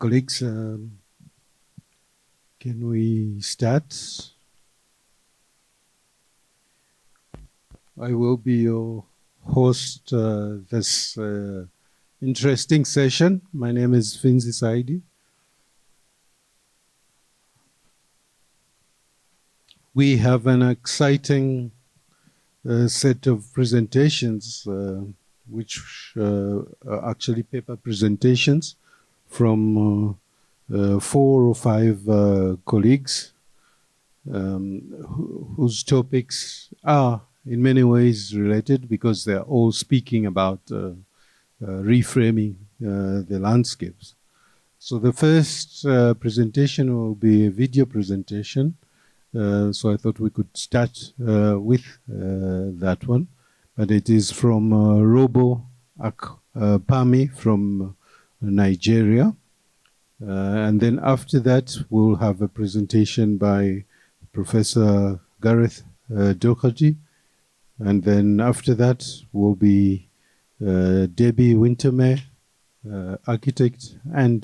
Colleagues, can we start? I will be your host this interesting session. My name is Finzi Saidi. We have an exciting set of presentations, which are actually paper presentations from 4 or 5 colleagues whose topics are in many ways related because they're all speaking about reframing the landscapes. So the first presentation will be a video presentation. So I thought we could start with that one. But it is from Robo Pami from Nigeria. And then after that, we'll have a presentation by Professor Gareth Doherty. And then after that will be Debbie Wintermeyer, architect and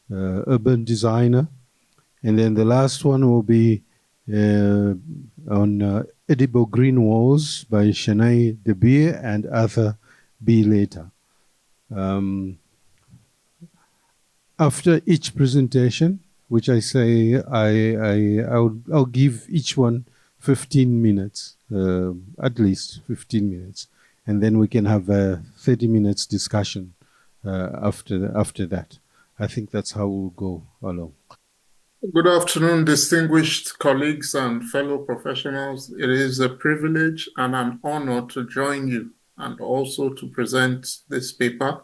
urban designer. And then the last one will be on edible green walls by Shané and Arthur Baleeta. After each presentation, which I say I'll give each one 15 minutes, at least 15 minutes, and then we can have a 30 minutes discussion after that. I think that's how we'll go along. Good afternoon, distinguished colleagues and fellow professionals. It is a privilege and an honor to join you and also to present this paper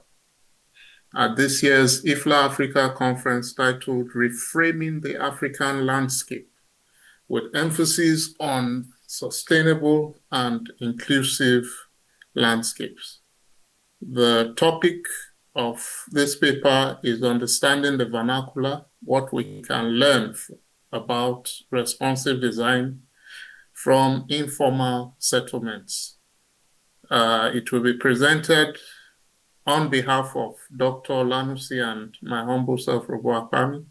at this year's IFLA Africa conference titled Reframing the African Landscape, with emphasis on sustainable and inclusive landscapes. The topic of this paper is understanding the vernacular, what we can learn about responsive design from informal settlements. It will be presented on behalf of Dr. Lanusi and my humble self, Robo Akpami.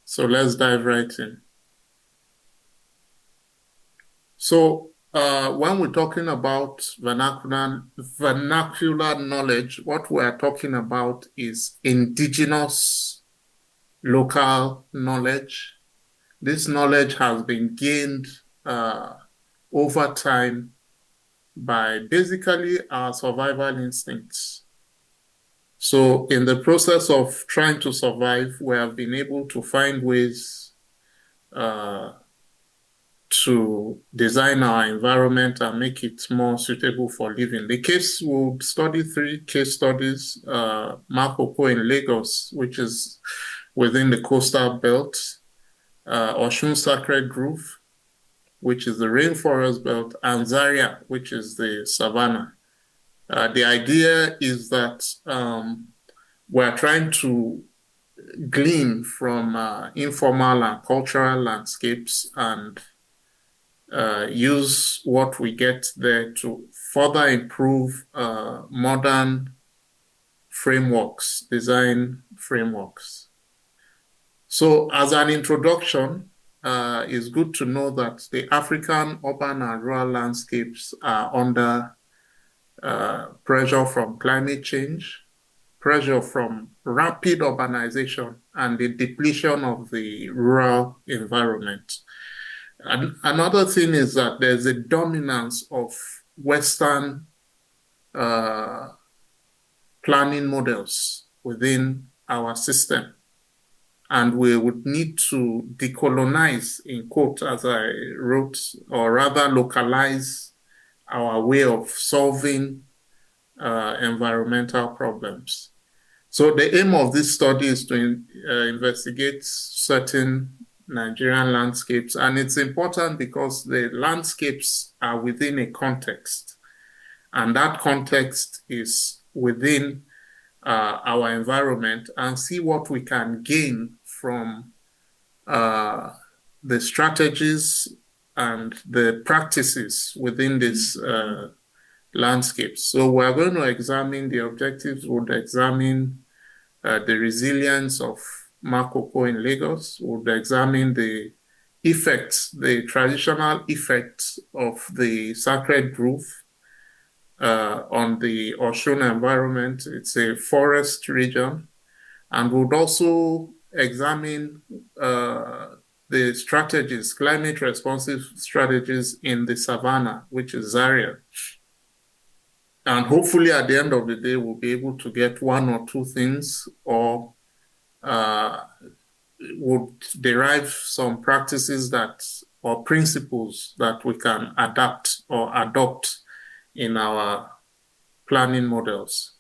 So let's dive right in. So when we're talking about vernacular knowledge, what we are talking about is indigenous local knowledge. This knowledge has been gained over time by basically our survival instincts. So in the process of trying to survive, we have been able to find ways to design our environment and make it more suitable for living. The case, we'll study 3 case studies, Makoko in Lagos, which is within the coastal belt, Osun Sacred Grove, which is the rainforest belt, and Zaria, which is the savanna. The idea is that we're trying to glean from informal and cultural landscapes and use what we get there to further improve modern frameworks, design frameworks. So as an introduction, it's good to know that the African urban and rural landscapes are under pressure from climate change, pressure from rapid urbanization, and the depletion of the rural environment. And another thing is that there's a dominance of Western planning models within our system. And we would need to decolonize, in quote, as I wrote, or rather localize our way of solving environmental problems. So the aim of this study is to investigate certain Nigerian landscapes, and it's important because the landscapes are within a context, and that context is within our environment, and see what we can gain from the strategies and the practices within this landscapes. So we're going to examine the objectives, would examine the resilience of Makoko in Lagos. Would examine the effects, the traditional effects of the sacred grove on the Osun environment. It's a forest region, and would also examine the strategies, climate responsive strategies in the savannah, which is Zaria. And hopefully at the end of the day, we'll be able to get one or two things, or would derive some practices that, or principles that we can adapt or adopt in our planning models.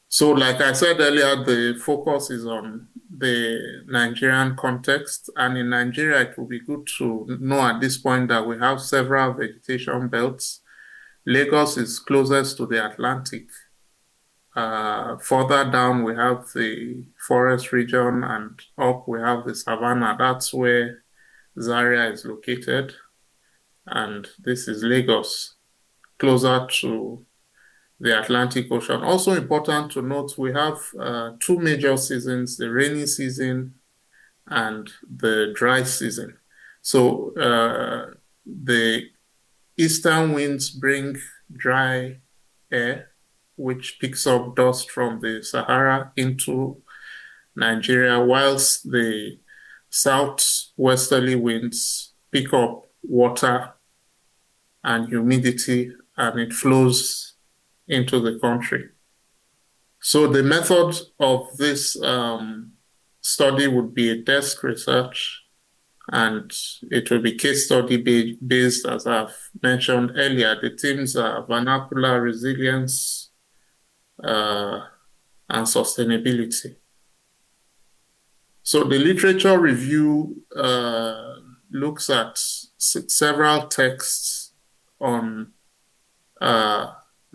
So like I said earlier, the focus is on the Nigerian context. And in Nigeria, it will be good to know at this point that we have several vegetation belts. Lagos is closest to the Atlantic. Further down, we have the forest region, and up we have the savannah. That's where Zaria is located. And this is Lagos, closer to the Atlantic Ocean. Also important to note, we have two major seasons, the rainy season and the dry season. So the eastern winds bring dry air, which picks up dust from the Sahara into Nigeria, whilst the southwesterly winds pick up water and humidity, and it flows into the country. So the method of this study would be a desk research, and it will be case study based, as I've mentioned earlier. The themes are vernacular resilience and sustainability. So the literature review looks at several texts on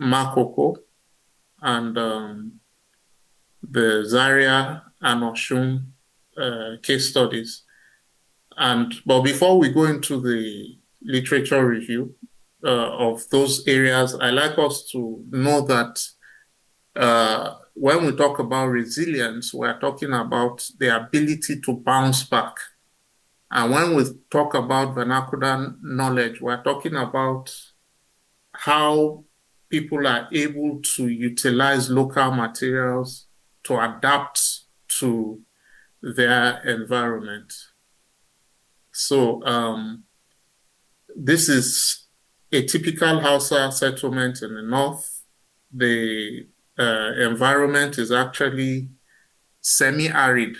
Makoko and the Zaria and Osun case studies. But before we go into the literature review of those areas, I like us to know that when we talk about resilience, we're talking about the ability to bounce back. And when we talk about vernacular knowledge, we're talking about how people are able to utilize local materials to adapt to their environment. So this is a typical Hausa settlement in the north. The environment is actually semi-arid.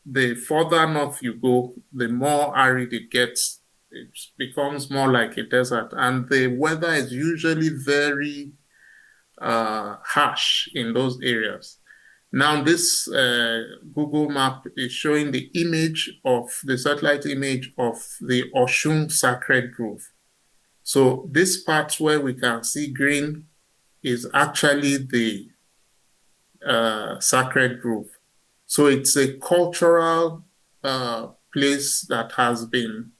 The further north you go, the more arid it gets. It becomes more like a desert. And the weather is usually very harsh in those areas. Now, this Google map is showing the satellite image of the Osun Sacred Grove. So this part where we can see green is actually the Sacred Grove. So it's a cultural place that has been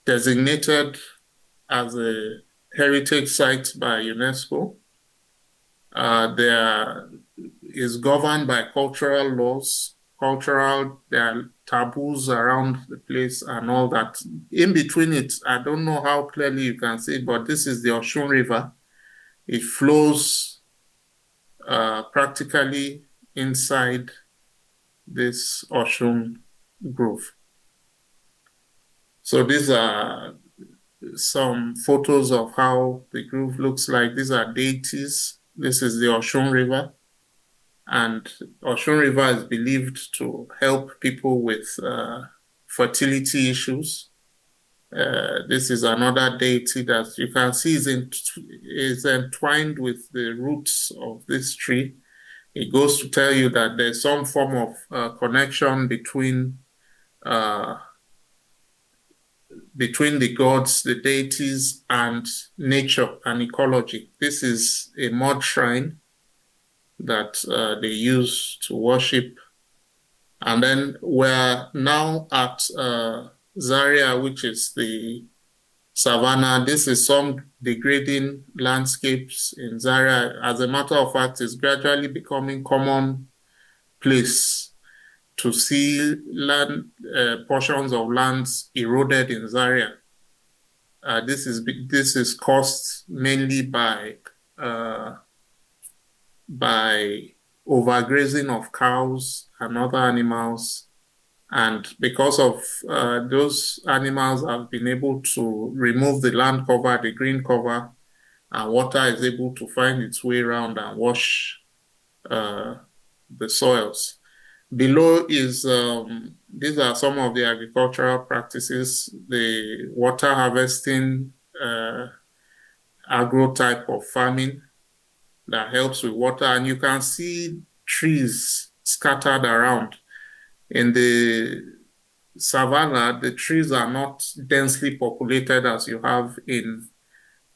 designated as a heritage site by UNESCO. There is governed by cultural laws, there are taboos around the place and all that. In between it, I don't know how clearly you can see, but this is the Osun River. It flows practically inside this Osun Grove. So these are some photos of how the grove looks like. These are deities. This is the Osun River. And Osun River is believed to help people with fertility issues. This is another deity that you can see is entwined with the roots of this tree. It goes to tell you that there's some form of connection between the gods, the deities, and nature and ecology. This is a mud shrine that they use to worship. And then we're now at Zaria, which is the savannah. This is some degrading landscapes in Zaria. As a matter of fact, it's gradually becoming common place to see land portions of lands eroded in Zaria. This is caused mainly by overgrazing of cows and other animals. And because of those animals have been able to remove the land cover, the green cover, and water is able to find its way around and wash the soils. Below is, these are some of the agricultural practices, the water harvesting, agro type of farming that helps with water. And you can see trees scattered around. In the savanna, the trees are not densely populated as you have in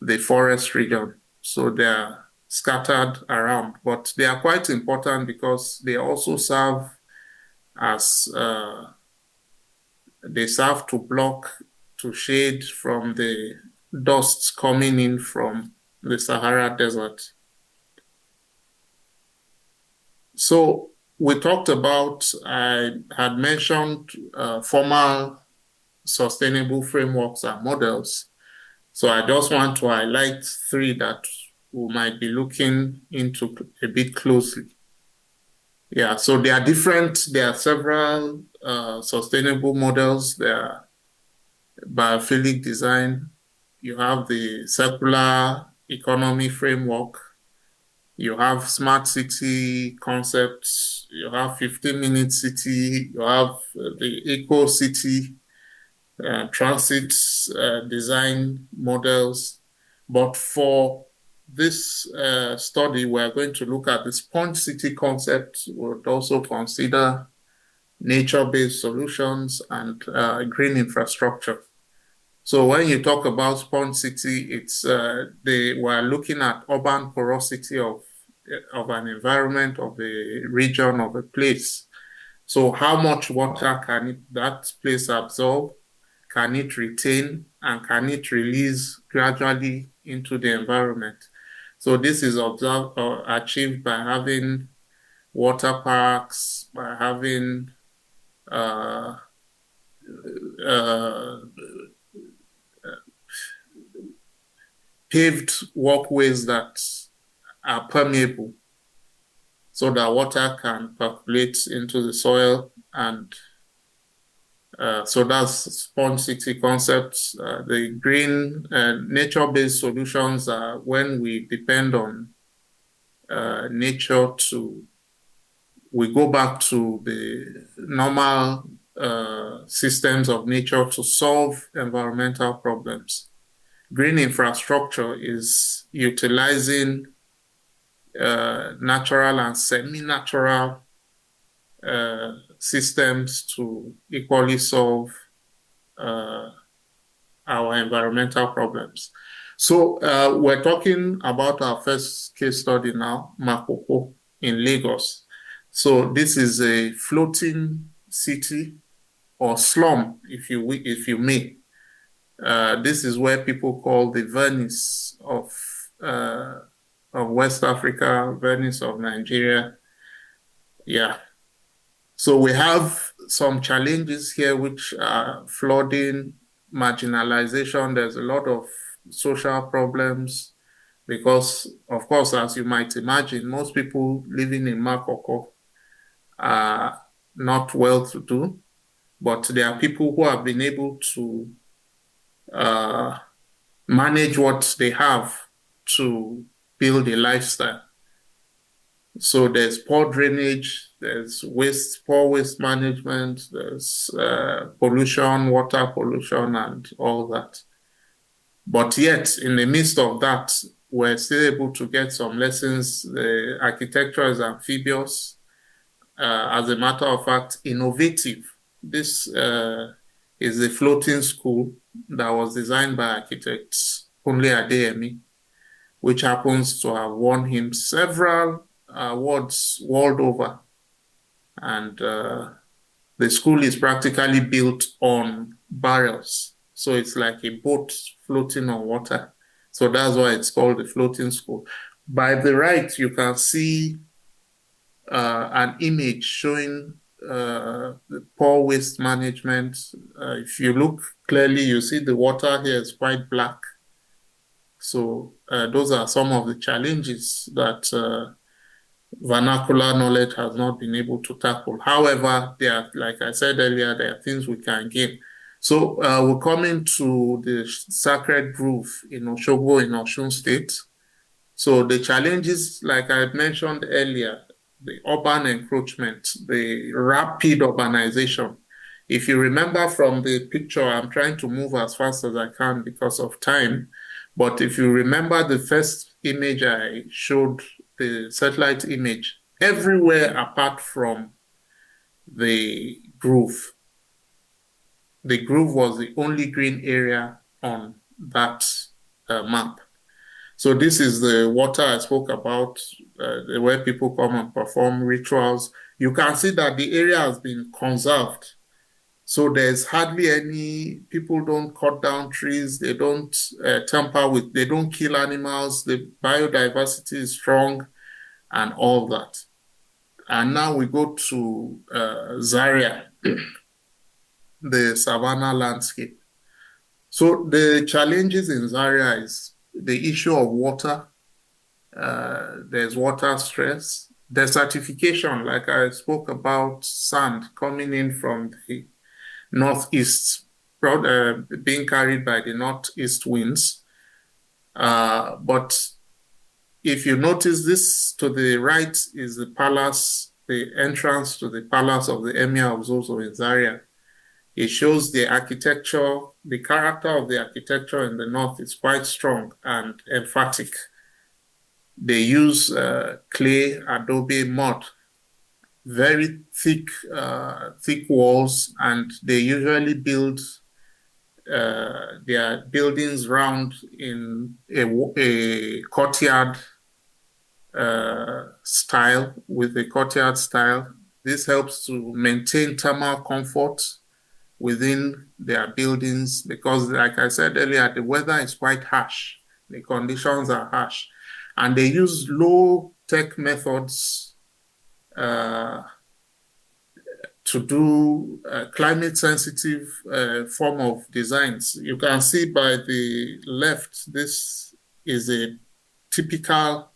the forest region. So they're scattered around, but they are quite important because they also serve as they serve to block, to shade from the dust coming in from the Sahara Desert. So we talked about, I had mentioned formal sustainable frameworks and models. So I just want to highlight three that we might be looking into a bit closely. Yeah, so they are different. There are several sustainable models. There are biophilic design. You have the circular economy framework. You have smart city concepts. You have 15-minute city. You have the eco city, transit design models. But for this study, we're going to look at the sponge city concept. We'll also consider nature-based solutions and green infrastructure. So when you talk about sponge city, it's we're looking at urban porosity of an environment, of a region, of a place. So how much water can that place absorb? Can it retain? And can it release gradually into the environment? So this is observed or achieved by having water parks, by having paved walkways that are permeable so that water can percolate into the soil. And so that's sponge city concepts. The green nature-based solutions are when we depend on nature we go back to the normal systems of nature to solve environmental problems. Green infrastructure is utilizing natural and semi-natural systems to equally solve our environmental problems. So we're talking about our first case study now, Makoko in Lagos. So this is a floating city or slum, if you may. This is where people call the Venice of West Africa, Venice of Nigeria. Yeah. So we have some challenges here, which are flooding, marginalization. There's a lot of social problems because, of course, as you might imagine, most people living in Makoko are not well-to-do, but there are people who have been able to manage what they have to build a lifestyle. So there's poor drainage, there's poor waste management, there's pollution, water pollution, and all that. But yet, in the midst of that, we're still able to get some lessons. The architecture is amphibious. As a matter of fact, innovative. This is a floating school that was designed by architects Kunle Adeyemi, which happens to have won him several awards world over. And the school is practically built on barrels. So it's like a boat floating on water. So that's why it's called the floating school. By the right, you can see an image showing the poor waste management. If you look clearly, you see the water here is quite black. So those are some of the challenges that vernacular knowledge has not been able to tackle. However, there are, like I said earlier, there are things we can gain. So we're coming to the Sacred Grove in Osogbo in Osun State. So the challenges, like I mentioned earlier, the urban encroachment, the rapid urbanization. If you remember from the picture, I'm trying to move as fast as I can because of time. But if you remember the first image I showed, the satellite image, everywhere apart from the groove, the groove was the only green area on that map. So this is the water I spoke about, where people come and perform rituals. You can see that the area has been conserved. So there's hardly any, people don't cut down trees, they don't tamper with, they don't kill animals, the biodiversity is strong and all that. And now we go to Zaria, the savanna landscape. So the challenges in Zaria is the issue of water. There's water stress. Desertification, like I spoke about, sand coming in from the northeast, being carried by the northeast winds. But if you notice this, to the right is the palace, the entrance to the palace of the Emir of Zozo in Zaria. It shows the architecture, the character of the architecture in the north is quite strong and emphatic. They use clay, adobe, mud, very thick, thick walls, and they usually build their buildings round in a courtyard style, with a courtyard style. This helps to maintain thermal comfort within their buildings because, like I said earlier, the weather is quite harsh. The conditions are harsh. And they use low-tech methods to do climate-sensitive form of designs. You can see by the left, this is a typical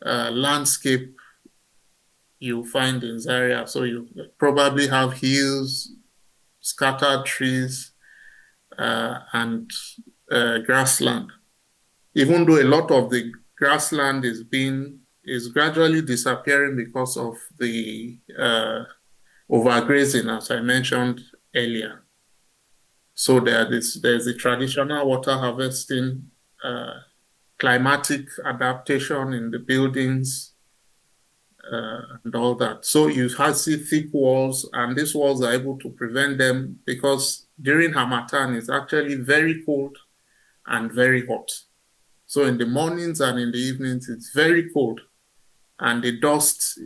landscape you find in Zaria. So you probably have hills, scattered trees, and grassland. Even though a lot of the grassland is gradually disappearing because of the overgrazing, as I mentioned earlier. So there's the traditional water harvesting, climatic adaptation in the buildings, and all that. So you have see thick walls, and these walls are able to prevent them because during Harmattan, it's actually very cold and very hot. So in the mornings and in the evenings, it's very cold, and the dust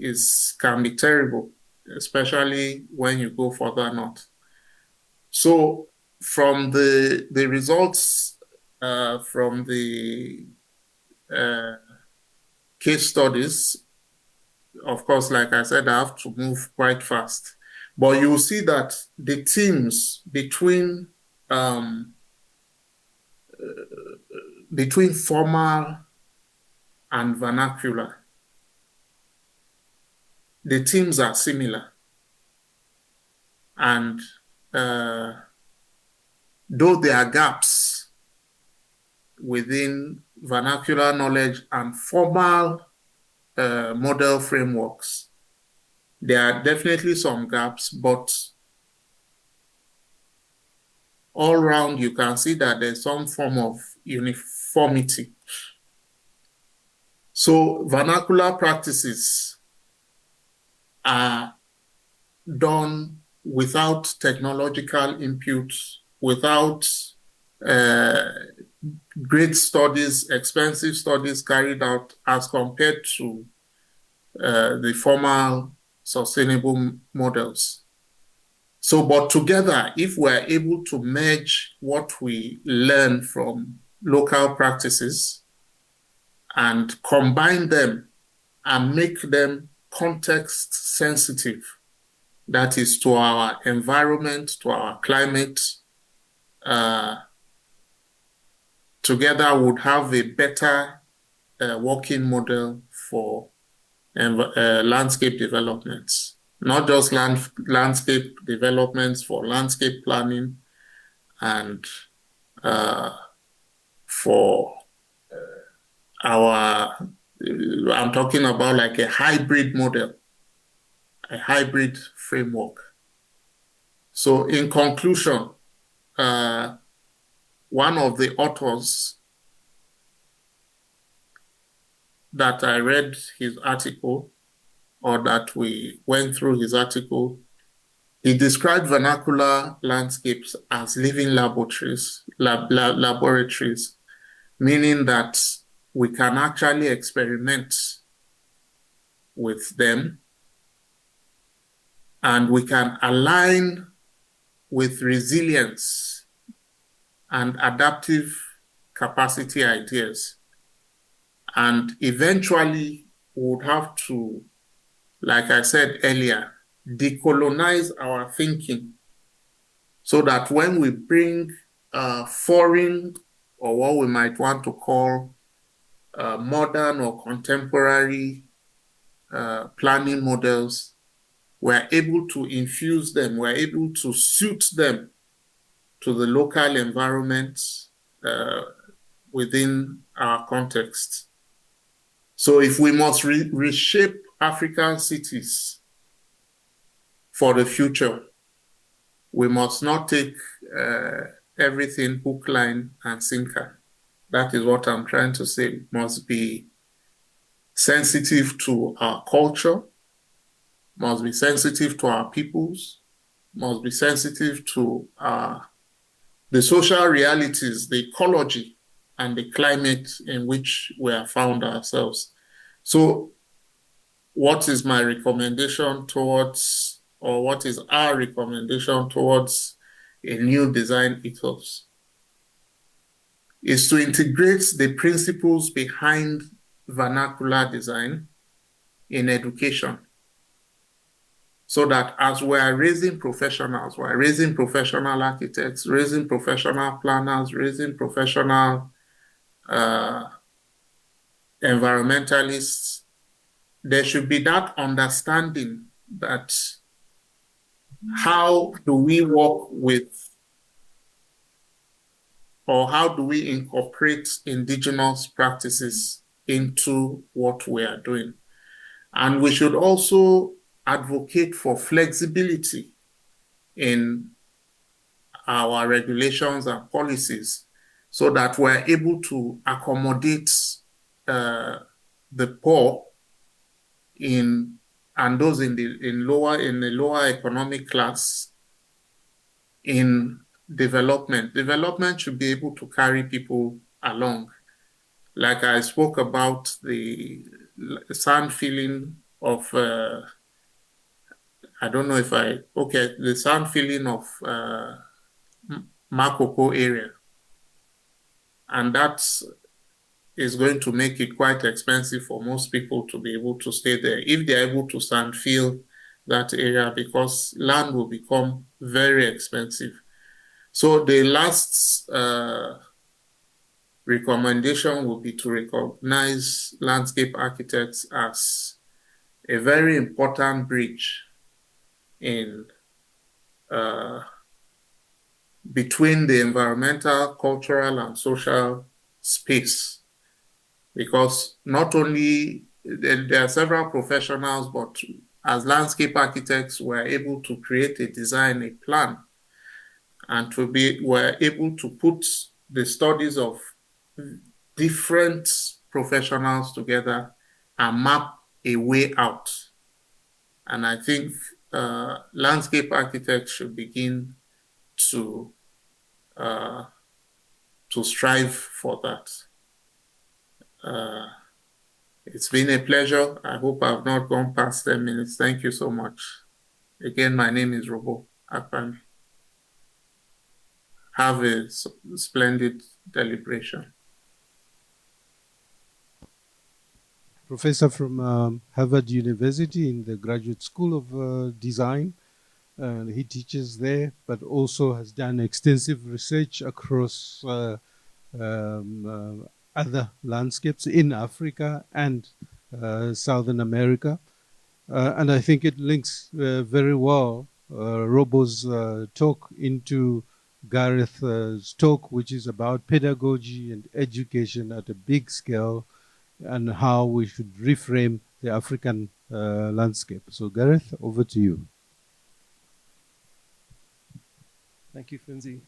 can be terrible, especially when you go further north. So from the results from the case studies, of course, like I said, I have to move quite fast. But you will see that the themes between formal and vernacular, the themes are similar. And though there are gaps within vernacular knowledge and formal model frameworks, there are definitely some gaps, but all around you can see that there's some form of uniformity. So vernacular practices are done without technological input, without great studies, expensive studies carried out as compared to the formal sustainable models. So, but together, if we're able to merge what we learn from local practices and combine them and make them context sensitive, that is to our environment, to our climate, together would have a better working model for landscape developments, not just landscape developments for landscape planning and for I'm talking about like a hybrid model, a hybrid framework. So in conclusion, one of the authors that I read his article, or that we went through his article, he described vernacular landscapes as living laboratories, meaning that we can actually experiment with them and we can align with resilience and adaptive capacity ideas. And eventually, we would have to, like I said earlier, decolonize our thinking so that when we bring foreign, or what we might want to call modern or contemporary planning models, we're able to infuse them, we're able to suit them to the local environments within our context. So if we must reshape African cities for the future, we must not take everything hook, line, and sinker. That is what I'm trying to say. Must be sensitive to our culture, must be sensitive to our peoples, must be sensitive to the social realities, the ecology, and the climate in which we have found ourselves. So what is my recommendation towards, or what is our recommendation towards a new design ethos? Is to integrate the principles behind vernacular design in education, so that as we are raising professionals, we are raising professional architects, raising professional planners, raising professional environmentalists, there should be that understanding that how do we work with, or how do we incorporate indigenous practices into what we are doing? And we should also advocate for flexibility in our regulations and policies so that we're able to accommodate the poor and those in the lower economic class in development. Development should be able to carry people along. Like I spoke about the sand filling of the sand filling of Makoko area. And that is going to make it quite expensive for most people to be able to stay there if they're able to sand fill that area, because land will become very expensive. So the last recommendation would be to recognize landscape architects as a very important bridge in between the environmental, cultural, and social space. Because not only there are several professionals, but as landscape architects, we're able to create a design, a plan, and we're able to put the studies of different professionals together and map a way out. And I think landscape architects should begin to strive for that. It's been a pleasure. I hope I've not gone past 10 minutes. Thank you so much. Again, my name is Robo Akpan. Have a splendid deliberation. professor from Harvard University in the Graduate School of Design. And he teaches there, but also has done extensive research across other landscapes in Africa and Southern America. And I think it links very well Robo's talk into Gareth's talk, which is about pedagogy and education at a big scale and how we should reframe the African landscape. So Gareth, over to you. Thank you, Finzi.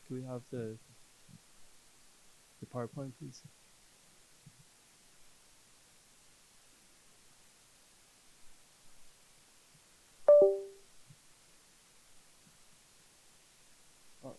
Can we have the PowerPoint, please? Oh.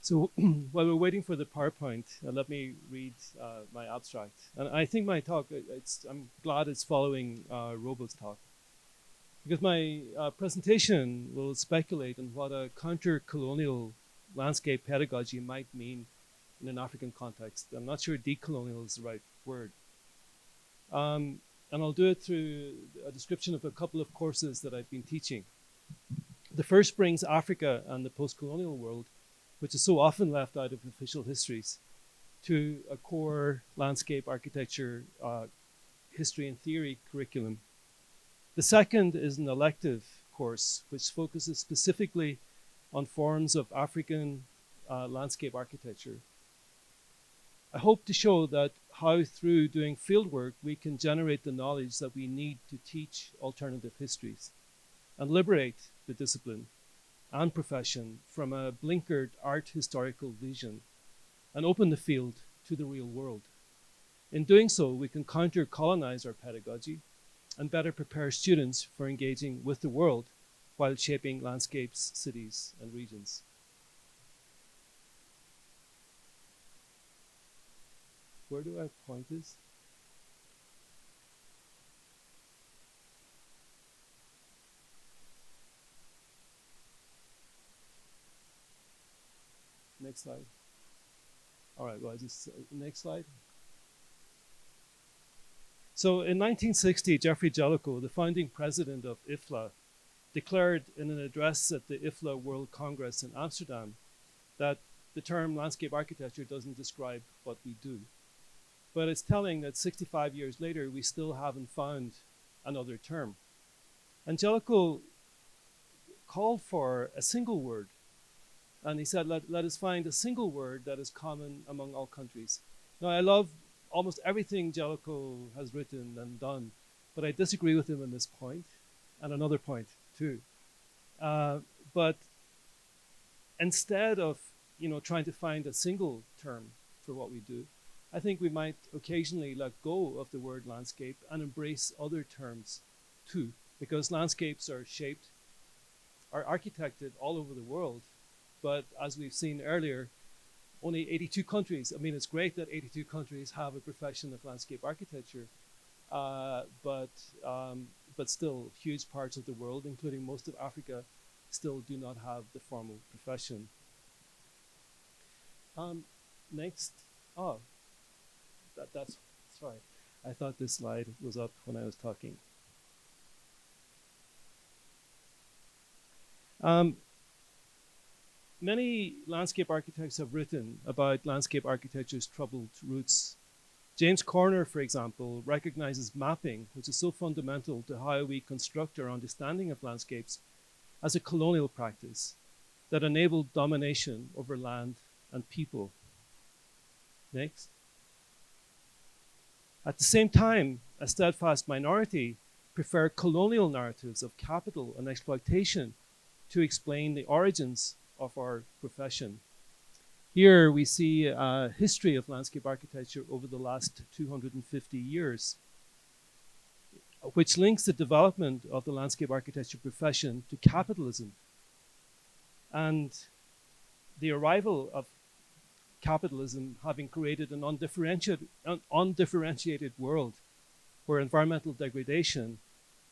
So while we're waiting for the PowerPoint, let me read my abstract. And I think my talk, I'm glad it's following Robo's talk, because my presentation will speculate on what a counter-colonial landscape pedagogy might mean in an African context. I'm not sure decolonial is the right word. And I'll do it through a description of a couple of courses that I've been teaching. The first brings Africa and the post-colonial world, which is so often left out of official histories, to a core landscape architecture history and theory curriculum. The second is an elective course, which focuses specifically on forms of African landscape architecture. I hope to show that how through doing fieldwork we can generate the knowledge that we need to teach alternative histories and liberate the discipline and profession from a blinkered art historical vision and open the field to the real world. In doing so, we can counter-colonize our pedagogy and better prepare students for engaging with the world while shaping landscapes, cities, and regions. Where do I point this? Next slide. All right, well, just next slide. So in 1960, Jeffrey Jellicoe, the founding president of IFLA, declared in an address at the IFLA World Congress in Amsterdam that the term landscape architecture doesn't describe what we do. But it's telling that 65 years later, we still haven't found another term. And Jellicoe called for a single word. And he said, let us find a single word that is common among all countries. Now, I love almost everything Jellicoe has written and done, but I disagree with him on this point, and another point too. But instead of trying to find a single term for what we do, I think we might occasionally let go of the word landscape and embrace other terms too, because landscapes are shaped, are architected all over the world. But as we've seen earlier, only 82 countries. I mean, it's great that 82 countries have a profession of landscape architecture, but still huge parts of the world, including most of Africa, still do not have the formal profession. Next. Oh, that's sorry. I thought this slide was up when I was talking. Many landscape architects have written about landscape architecture's troubled roots. James Corner, for example, recognizes mapping, which is so fundamental to how we construct our understanding of landscapes, as a colonial practice. that enabled domination over land and people. Next. At the same time, a steadfast minority prefer colonial narratives of capital and exploitation to explain the origins of our profession. Here we see a history of landscape architecture over the last 250 years, which links the development of the landscape architecture profession to capitalism and the arrival of capitalism having created an undifferentiated world where environmental degradation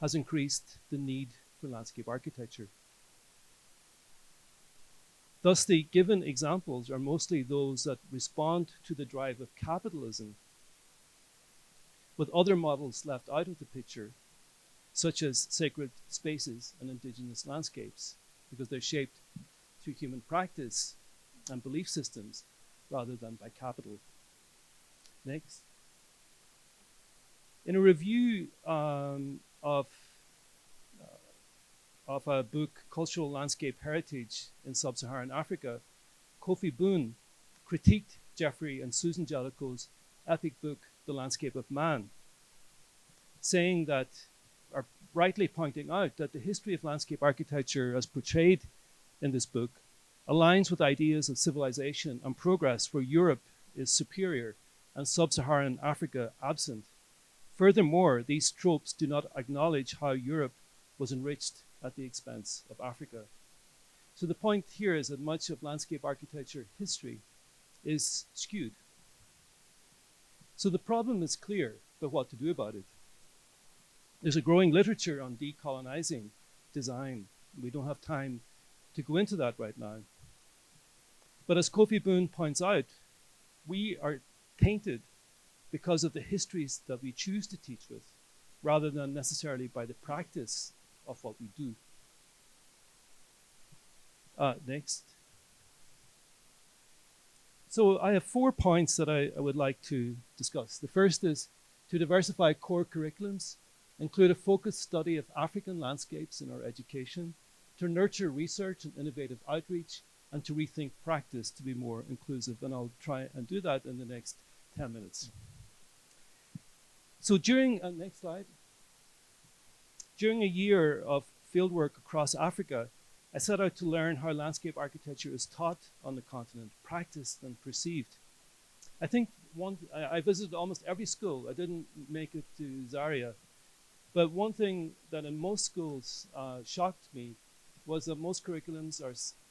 has increased the need for landscape architecture. Thus, the given examples are mostly those that respond to the drive of capitalism, with other models left out of the picture, such as sacred spaces and indigenous landscapes, because they're shaped through human practice and belief systems rather than by capital. Next. In a review of a book, Cultural Landscape Heritage in Sub-Saharan Africa, Kofi Boone critiqued Jeffrey and Susan Jellicoe's epic book, The Landscape of Man, saying that, or rightly pointing out, that the history of landscape architecture as portrayed in this book aligns with ideas of civilization and progress where Europe is superior and Sub-Saharan Africa absent. Furthermore, these tropes do not acknowledge how Europe was enriched at the expense of Africa. So the point here is that much of landscape architecture history is skewed. So the problem is clear, but what to do about it? There's a growing literature on decolonizing design. We don't have time to go into that right now. But as Kofi Boone points out, we are tainted because of the histories that we choose to teach with, rather than necessarily by the practice of what we do. Next. So I have 4 points that I would like to discuss. The first is to diversify core curriculums, include a focused study of African landscapes in our education, to nurture research and innovative outreach, and to rethink practice to be more inclusive. And I'll try and do that in the next 10 minutes. So during, next slide. During a year of fieldwork across Africa, I set out to learn how landscape architecture is taught on the continent, practiced and perceived. I think I visited almost every school. I didn't make it to Zaria. But one thing that in most schools shocked me was that most curriculums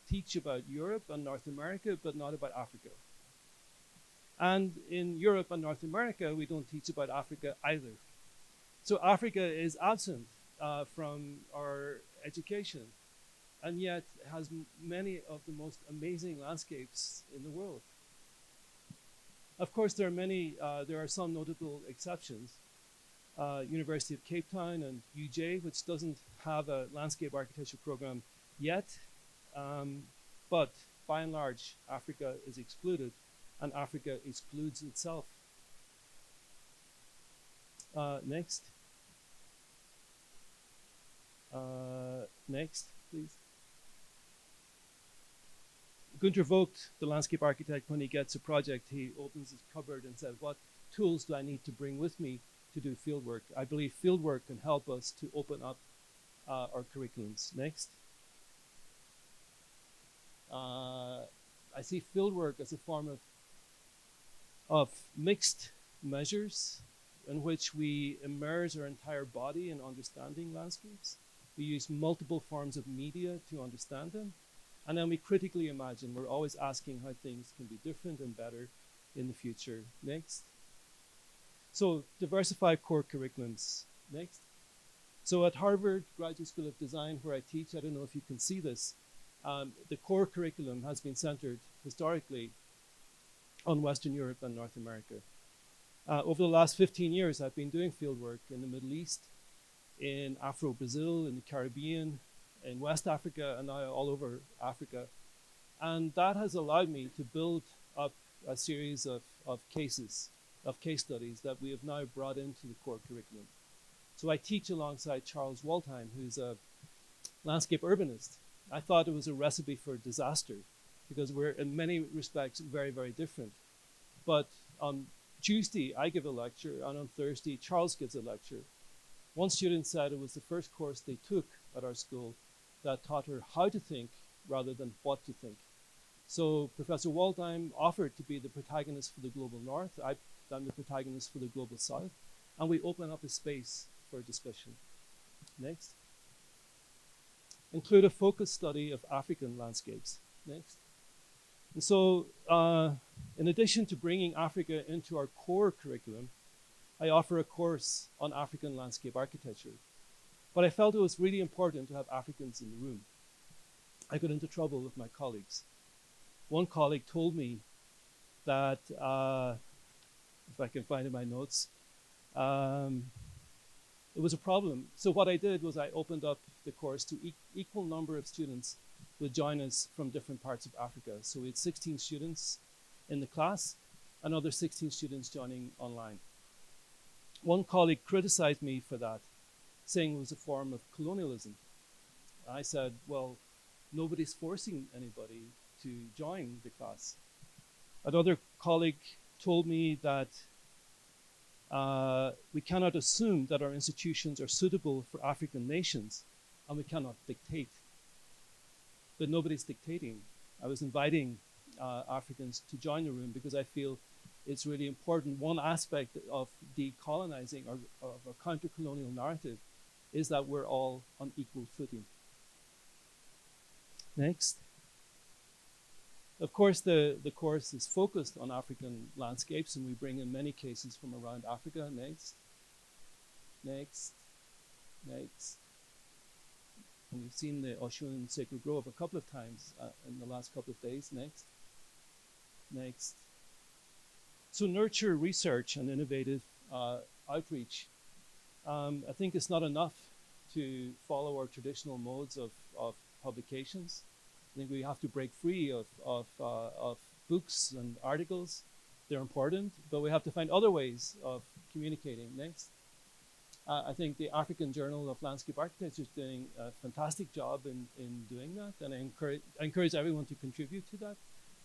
teach about Europe and North America, but not about Africa. And in Europe and North America, we don't teach about Africa either. So Africa is absent from our education, and yet has many of the most amazing landscapes in the world. Of course, there are some notable exceptions. University of Cape Town and UJ, which doesn't have a landscape architecture program yet, but by and large, Africa is excluded, and Africa excludes itself. Next. Next, please. Günter Vogt, the landscape architect, when he gets a project, he opens his cupboard and says, what tools do I need to bring with me to do fieldwork? I believe fieldwork can help us to open up our curriculums. Next. I see fieldwork as a form of mixed measures in which we immerse our entire body in understanding landscapes. We use multiple forms of media to understand them. And then we critically imagine. We're always asking how things can be different and better in the future. Next. So diversify core curriculums. Next. So at Harvard Graduate School of Design, where I teach, I don't know if you can see this, the core curriculum has been centered historically on Western Europe and North America. Over the last 15 years, I've been doing fieldwork in the Middle East, in Afro-Brazil, in the Caribbean, in West Africa, and now all over Africa. And that has allowed me to build up a series of case studies that we have now brought into the core curriculum. So I teach alongside Charles Waldheim, who's a landscape urbanist, I thought it was a recipe for disaster because we're in many respects very, very different. But on Tuesday, I give a lecture, and on Thursday, Charles gives a lecture. One student said it was the first course they took at our school that taught her how to think rather than what to think. So Professor Waldheim offered to be the protagonist for the Global North. I'm the protagonist for the Global South. And we open up a space for discussion. Next. Include a focus study of African landscapes. Next. And so, in addition to bringing Africa into our core curriculum, I offer a course on African landscape architecture. But I felt it was really important to have Africans in the room. I got into trouble with my colleagues. One colleague told me that, if I can find it in my notes, it was a problem. So what I did was I opened up the course to equal number of students would join us from different parts of Africa. So we had 16 students in the class, another 16 students joining online. One colleague criticized me for that, saying it was a form of colonialism. I said, well, nobody's forcing anybody to join the class. Another colleague told me that we cannot assume that our institutions are suitable for African nations, and we cannot dictate. But nobody's dictating. I was inviting Africans to join the room because I feel it's really important. One aspect of decolonizing or of a counter-colonial narrative is that we're all on equal footing. Next. Of course, the course is focused on African landscapes, and we bring in many cases from around Africa. Next. Next. Next. And we've seen the Oshun Sacred Grove a couple of times in the last couple of days. Next. Next. So nurture research and innovative outreach. I think it's not enough to follow our traditional modes of publications. I think we have to break free of books and articles. They're important, but we have to find other ways of communicating. Next. I think the African Journal of Landscape Architecture is doing a fantastic job in doing that, and I encourage everyone to contribute to that.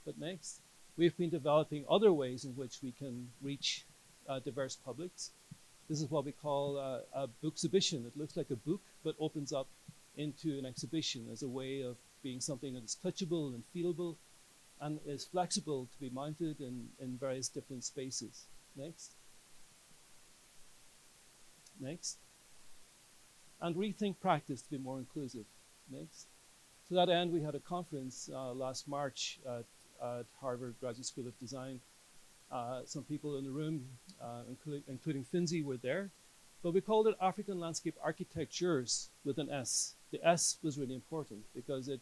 But next, we've been developing other ways in which we can reach diverse publics. This is what we call a book exhibition. It looks like a book, but opens up into an exhibition as a way of being something that is touchable and feelable and is flexible to be mounted in various different spaces. Next. Next. And rethink practice to be more inclusive. Next. To that end, we had a conference last March at Harvard Graduate School of Design. Some people in the room, including Finzi, were there. But we called it African Landscape Architectures with an S. The S was really important because it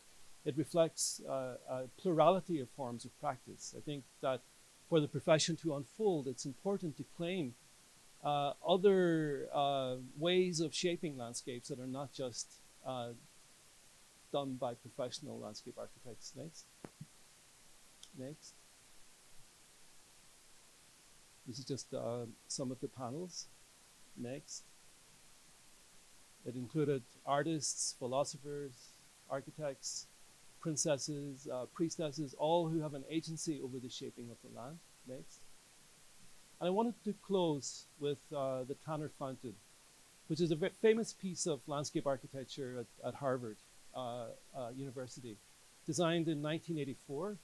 reflects a plurality of forms of practice. I think that for the profession to unfold, it's important to claim other ways of shaping landscapes that are not just done by professional landscape architects. Next. Next. This is just some of the panels. Next. It included artists, philosophers, architects, princesses, priestesses, all who have an agency over the shaping of the land. Next. And I wanted to close with the Tanner Fountain, which is a very famous piece of landscape architecture at Harvard University, designed in 1984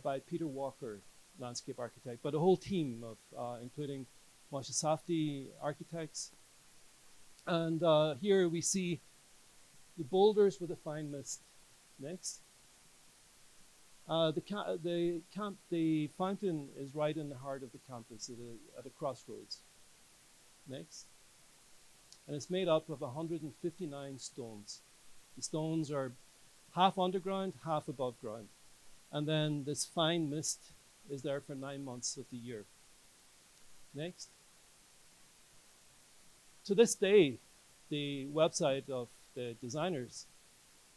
by Peter Walker, landscape architect, but a whole team of, including Moshe Safdie architects. And here we see the boulders with a fine mist. Next. The fountain is right in the heart of the campus at a crossroads. Next. And it's made up of 159 stones. The stones are half underground, half above ground. And then this fine mist is there for 9 months of the year. Next. To this day, the website of the designers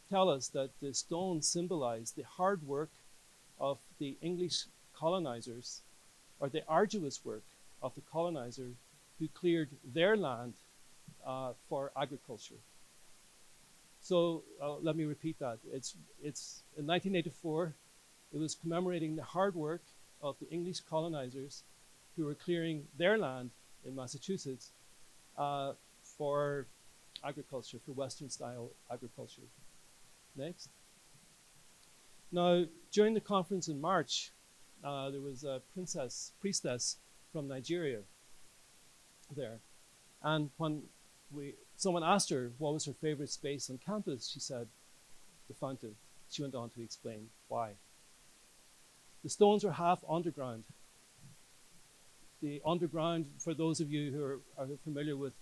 tell us that the stones symbolize the hard work of the English colonizers, or the arduous work of the colonizer who cleared their land for agriculture. So let me repeat that. It's in 1984. It was commemorating the hard work of the English colonizers who were clearing their land in Massachusetts for agriculture, for Western-style agriculture. Next. Now, during the conference in March, there was a priestess from Nigeria there. And when someone asked her what was her favorite space on campus, she said, the fountain. She went on to explain why. The stones are half underground. The underground, for those of you who are familiar with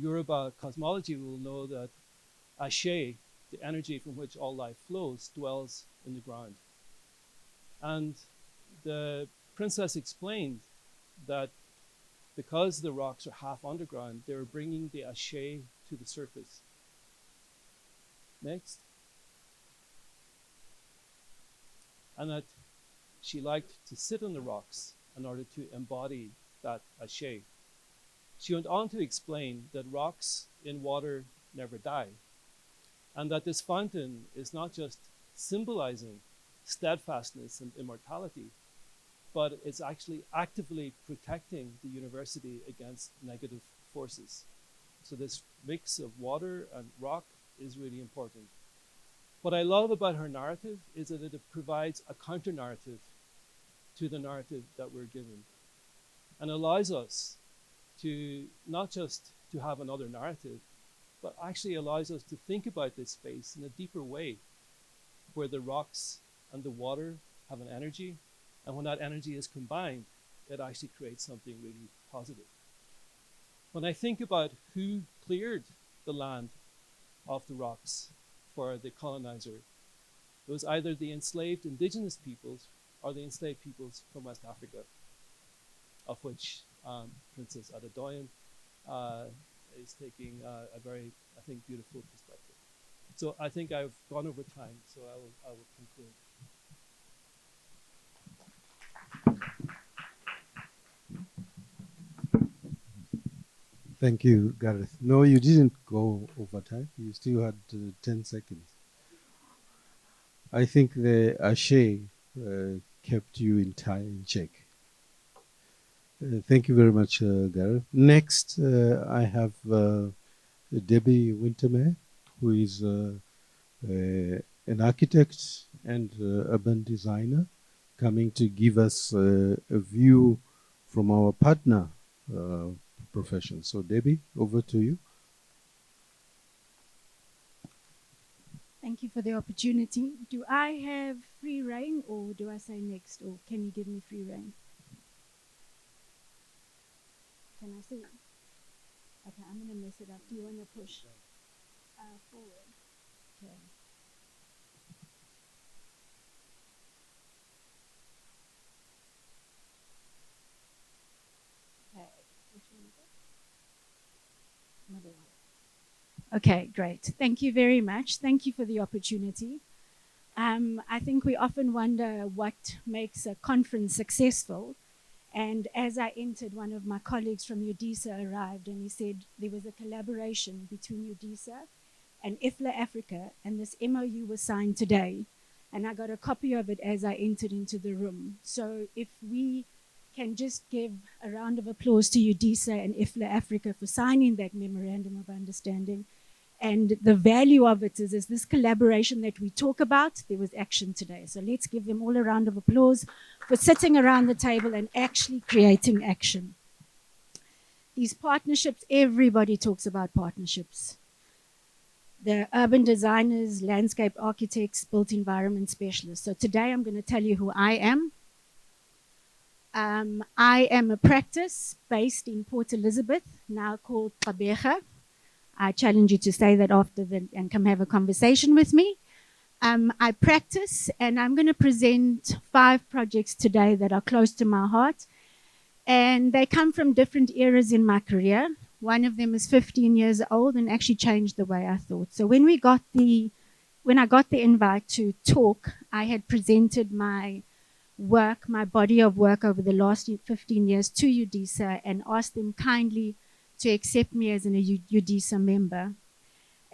Yoruba cosmology, will know that Ashe, the energy from which all life flows, dwells in the ground. And the princess explained that because the rocks are half underground, they were bringing the Ashe to the surface. Next. And that she liked to sit on the rocks in order to embody that Ashe. She went on to explain that rocks in water never die, and that this fountain is not just symbolizing steadfastness and immortality, but it's actually actively protecting the university against negative forces. So this mix of water and rock is really important. What I love about her narrative is that it provides a counter-narrative to the narrative that we're given, and allows us to not just to have another narrative, but actually allows us to think about this space in a deeper way, where the rocks and the water have an energy, and when that energy is combined, it actually creates something really positive. When I think about who cleared the land of the rocks for the colonizer, it was either the enslaved indigenous peoples or the enslaved peoples from West Africa, of which Princess Adedoyin is taking a very, I think, beautiful perspective. So I think I've gone over time, so I will conclude. Thank you, Gareth. No, you didn't go over time. You still had 10 seconds. I think the Ashe kept you in check. Thank you very much, Gareth. Next, I have Debbie Wintermeyer, who is an architect and urban designer, coming to give us a view from our partner profession. So Debbie, over to you. Thank you for the opportunity. Do I have free reign, or do I say next, or can you give me free reign? Can I say? Okay, I'm going to mess it up. Do you want to push forward? Okay. Okay, which one is it? Middle one. Okay, great. Thank you very much. Thank you for the opportunity. I think we often wonder what makes a conference successful. And as I entered, one of my colleagues from UDISA arrived, and he said there was a collaboration between UDISA and IFLA Africa, and this MOU was signed today. And I got a copy of it as I entered into the room. So if we can just give a round of applause to UDISA and IFLA Africa for signing that memorandum of understanding. And the value of it is this collaboration that we talk about, there was action today. So let's give them all a round of applause for sitting around the table and actually creating action. These partnerships, everybody talks about partnerships. The urban designers, landscape architects, built environment specialists. So today I'm going to tell you who I am. I am a practice based in Port Elizabeth, now called Gqeberha. I challenge you to say that after and come have a conversation with me. I practice, and I'm going to present 5 projects today that are close to my heart. And they come from different eras in my career. One of them is 15 years old and actually changed the way I thought. So when I got the invite to talk, I had presented my work, my body of work over the last 15 years to UDISA and asked them kindly to accept me as a UDISA member.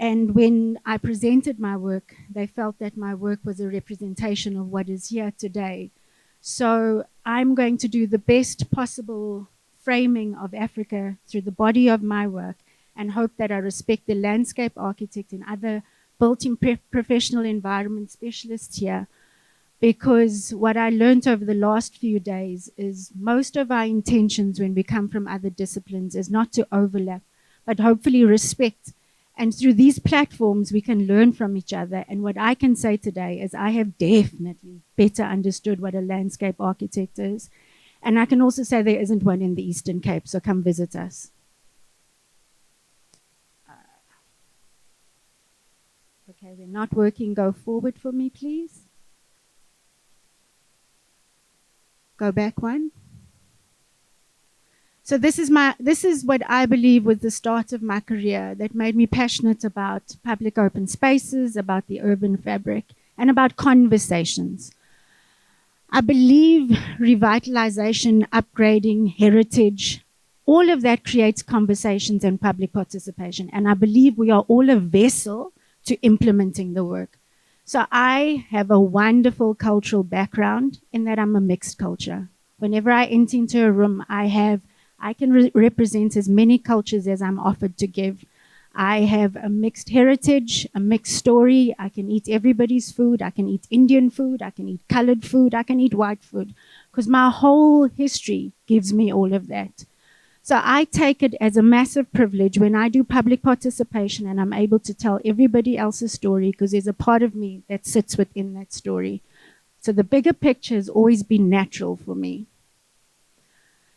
And when I presented my work, they felt that my work was a representation of what is here today. So I'm going to do the best possible framing of Africa through the body of my work, and hope that I respect the landscape architect and other built-in professional environment specialists here. Because what I learned over the last few days is most of our intentions when we come from other disciplines is not to overlap, but hopefully respect. And through these platforms, we can learn from each other. And what I can say today is I have definitely better understood what a landscape architect is. And I can also say there isn't one in the Eastern Cape, so come visit us. Okay, they're not working. Go forward for me, please. Go back one. So this is what I believe was the start of my career that made me passionate about public open spaces, about the urban fabric, and about conversations. I believe revitalization, upgrading, heritage, all of that creates conversations and public participation. And I believe we are all a vessel to implementing the work. So I have a wonderful cultural background in that I'm a mixed culture. Whenever I enter into a room, I can represent as many cultures as I'm offered to give. I have a mixed heritage, a mixed story. I can eat everybody's food. I can eat Indian food. I can eat colored food. I can eat white food, because my whole history gives me all of that. So I take it as a massive privilege when I do public participation and I'm able to tell everybody else's story, because there's a part of me that sits within that story. So the bigger picture has always been natural for me.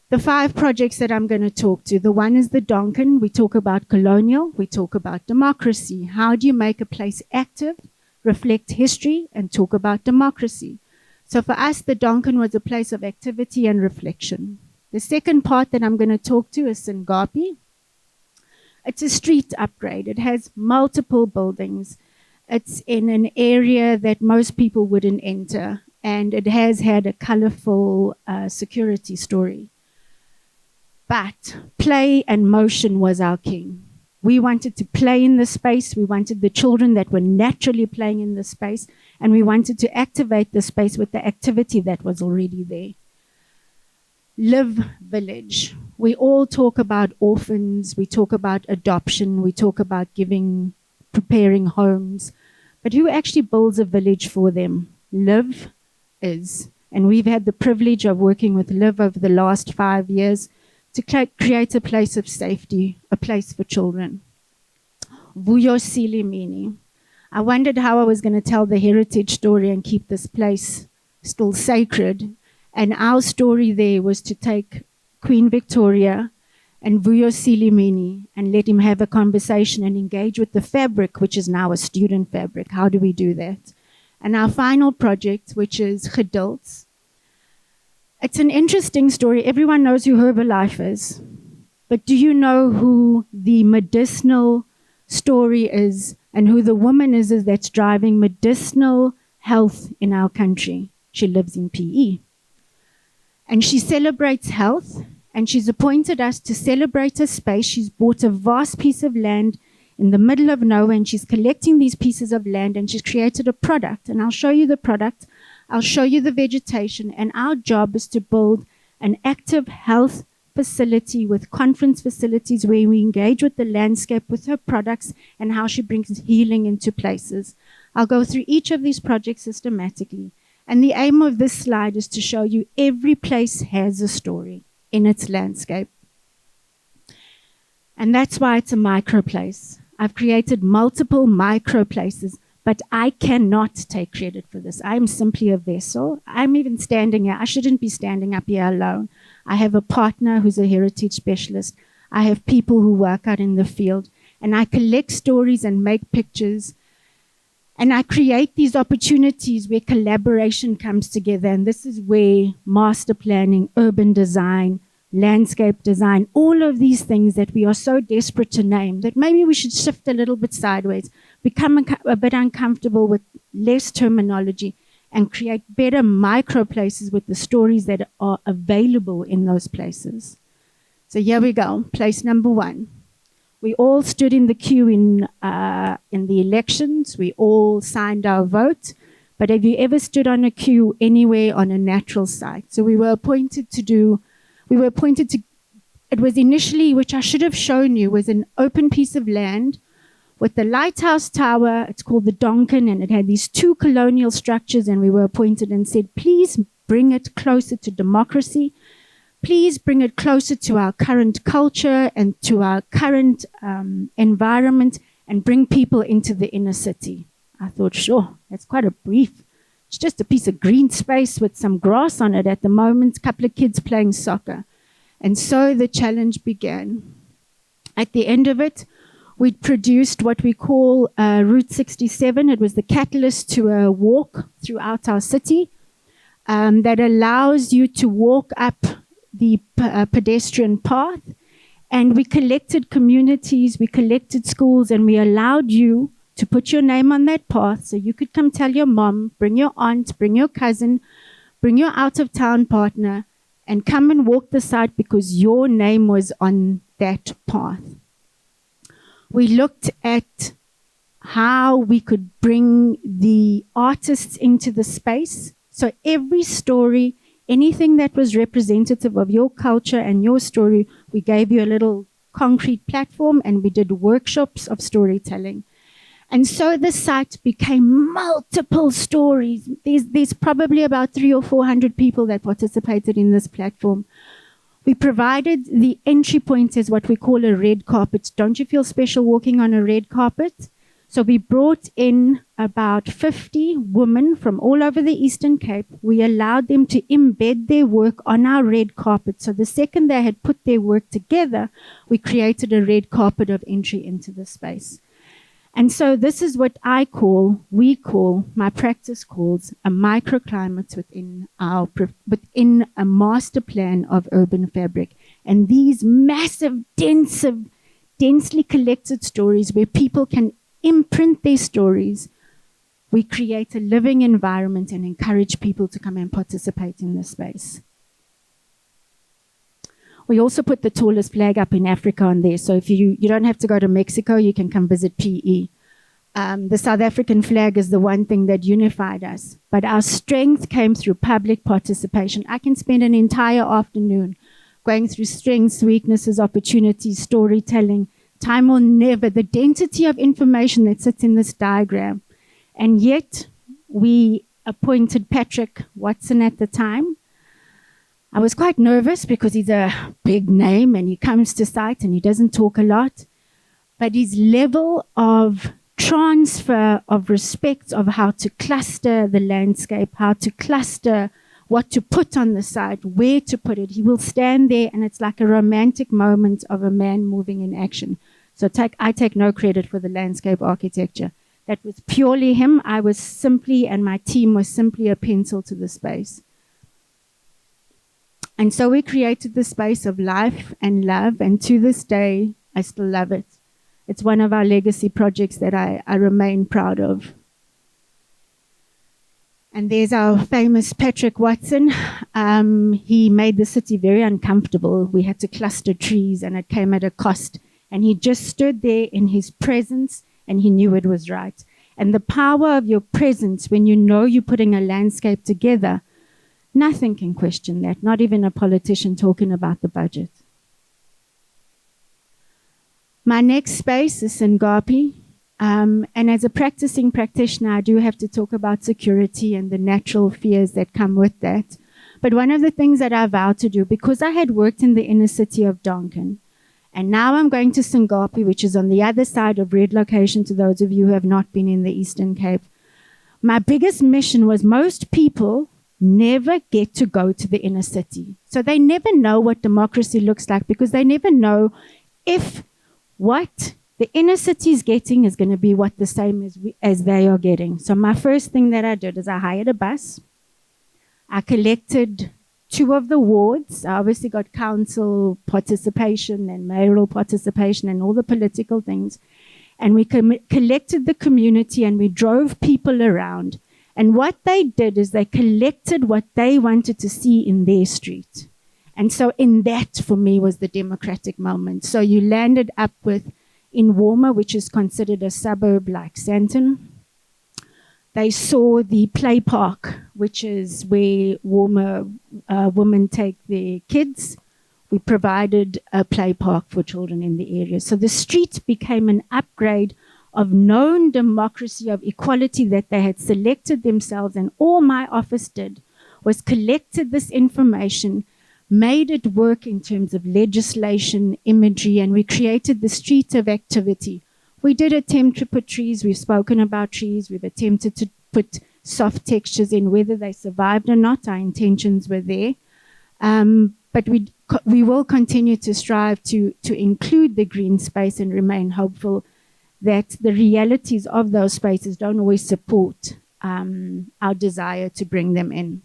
The 5 projects that I'm going to talk to, the one is the Donkin. We talk about colonial, we talk about democracy. How do you make a place active, reflect history, and talk about democracy? So for us, the Donkin was a place of activity and reflection. The second part that I'm going to talk to is Singapi. It's a street upgrade. It has multiple buildings. It's in an area that most people wouldn't enter, and it has had a colorful security story. But play and motion was our king. We wanted to play in the space. We wanted the children that were naturally playing in the space, and we wanted to activate the space with the activity that was already there. Live Village. We all talk about orphans. We talk about adoption. We talk about preparing homes. But who actually builds a village for them? Live is. And we've had the privilege of working with Live over the last 5 years to create a place of safety, a place for children. Vuyosili Mini. I wondered how I was going to tell the heritage story and keep this place still sacred. And our story there was to take Queen Victoria and Vuyosili Mini and let him have a conversation and engage with the fabric, which is now a student fabric. How do we do that? And our final project, which is Gedulds. It's an interesting story. Everyone knows who Herbalife is. But do you know who the medicinal story is and who the woman is that's driving medicinal health in our country? She lives in PE. And she celebrates health, and she's appointed us to celebrate a space. She's bought a vast piece of land in the middle of nowhere, and she's collecting these pieces of land, and she's created a product. And I'll show you the product. I'll show you the vegetation, and our job is to build an active health facility with conference facilities where we engage with the landscape, with her products, and how she brings healing into places. I'll go through each of these projects systematically. And the aim of this slide is to show you every place has a story in its landscape. And that's why it's a micro place. I've created multiple micro places, but I cannot take credit for this. I'm simply a vessel. I'm even standing here. I shouldn't be standing up here alone. I have a partner who's a heritage specialist. I have people who work out in the field. And I collect stories and make pictures. And I create these opportunities where collaboration comes together. And this is where master planning, urban design, landscape design, all of these things that we are so desperate to name, that maybe we should shift a little bit sideways, become a bit uncomfortable with less terminology, and create better micro places with the stories that are available in those places. So here we go. Place number 1. We all stood in the queue in the elections. We all signed our vote. But have you ever stood on a queue anywhere on a natural site? So we were appointed to, it was initially, which I should have shown you, was an open piece of land with the lighthouse tower. It's called the Donkin, and it had these two colonial structures, and we were appointed and said, please bring it closer to democracy. Please bring it closer to our current culture and to our current environment, and bring people into the inner city. I thought, sure, that's quite a brief. It's just a piece of green space with some grass on it at the moment, a couple of kids playing soccer. And so the challenge began. At the end of it, we produced what we call Route 67. It was the catalyst to a walk throughout our city that allows you to walk up the pedestrian path. And we collected communities, we collected schools, and we allowed you to put your name on that path so you could come tell your mom, bring your aunt, bring your cousin, bring your out-of-town partner, and come and walk the site because your name was on that path. We looked at how we could bring the artists into the space. So every story, anything that was representative of your culture and your story, we gave you a little concrete platform, and we did workshops of storytelling. And so the site became multiple stories. There's probably about 300 or 400 people that participated in this platform. We provided the entry point as what we call a red carpet. Don't you feel special walking on a red carpet? So we brought in about 50 women from all over the Eastern Cape. We allowed them to embed their work on our red carpet. So the second they had put their work together, we created a red carpet of entry into the space. And so this is what my practice calls a microclimate within a master plan of urban fabric. And these massive, densely collected stories where people can imprint their stories, we create a living environment and encourage people to come and participate in this space. We also put the tallest flag up in Africa on there. So if you don't have to go to Mexico, you can come visit PE. The South African flag is the one thing that unified us. But our strength came through public participation. I can spend an entire afternoon going through strengths, weaknesses, opportunities, storytelling. Time will never, the density of information that sits in this diagram. And yet, we appointed Patrick Watson at the time. I was quite nervous because he's a big name and he comes to site and he doesn't talk a lot. But his level of transfer of respect of how to cluster the landscape, how to cluster what to put on the site, where to put it. He will stand there and it's like a romantic moment of a man moving in action. So I take no credit for the landscape architecture. That was purely him. I was simply, and my team was simply a pencil to the space. And so we created the space of life and love, and to this day, I still love it. It's one of our legacy projects that I remain proud of. And there's our famous Patrick Watson. He made the city very uncomfortable. We had to cluster trees, and it came at a cost. And he just stood there in his presence, and he knew it was right. And the power of your presence when you know you're putting a landscape together, nothing can question that, not even a politician talking about the budget. My next space is Singapi. And as a practicing practitioner, I do have to talk about security and the natural fears that come with that. But one of the things that I vowed to do, because I had worked in the inner city of Donkin, and now I'm going to Singapi, which is on the other side of red location to those of you who have not been in the Eastern Cape. My biggest mission was most people never get to go to the inner city. So they never know what democracy looks like because they never know if what the inner city is getting is going to be what the same as they are getting. So my first thing that I did is I hired a bus. I collected 2 of the wards. I obviously got council participation and mayoral participation and all the political things. And we collected the community and we drove people around. And what they did is they collected what they wanted to see in their street. And so in that, for me, was the democratic moment. So you landed up with in Warmer, which is considered a suburb like Sandton. They saw the play park, which is where Warmer women take their kids. We provided a play park for children in the area. So the street became an upgrade of known democracy, of equality that they had selected themselves. And all my office did was collected this information, made it work in terms of legislation, imagery, and we created the street of activity. We did attempt to put trees. We've spoken about trees. We've attempted to put soft textures in. Whether they survived or not, our intentions were there. But we will continue to strive to include the green space and remain hopeful that the realities of those spaces don't always support our desire to bring them in.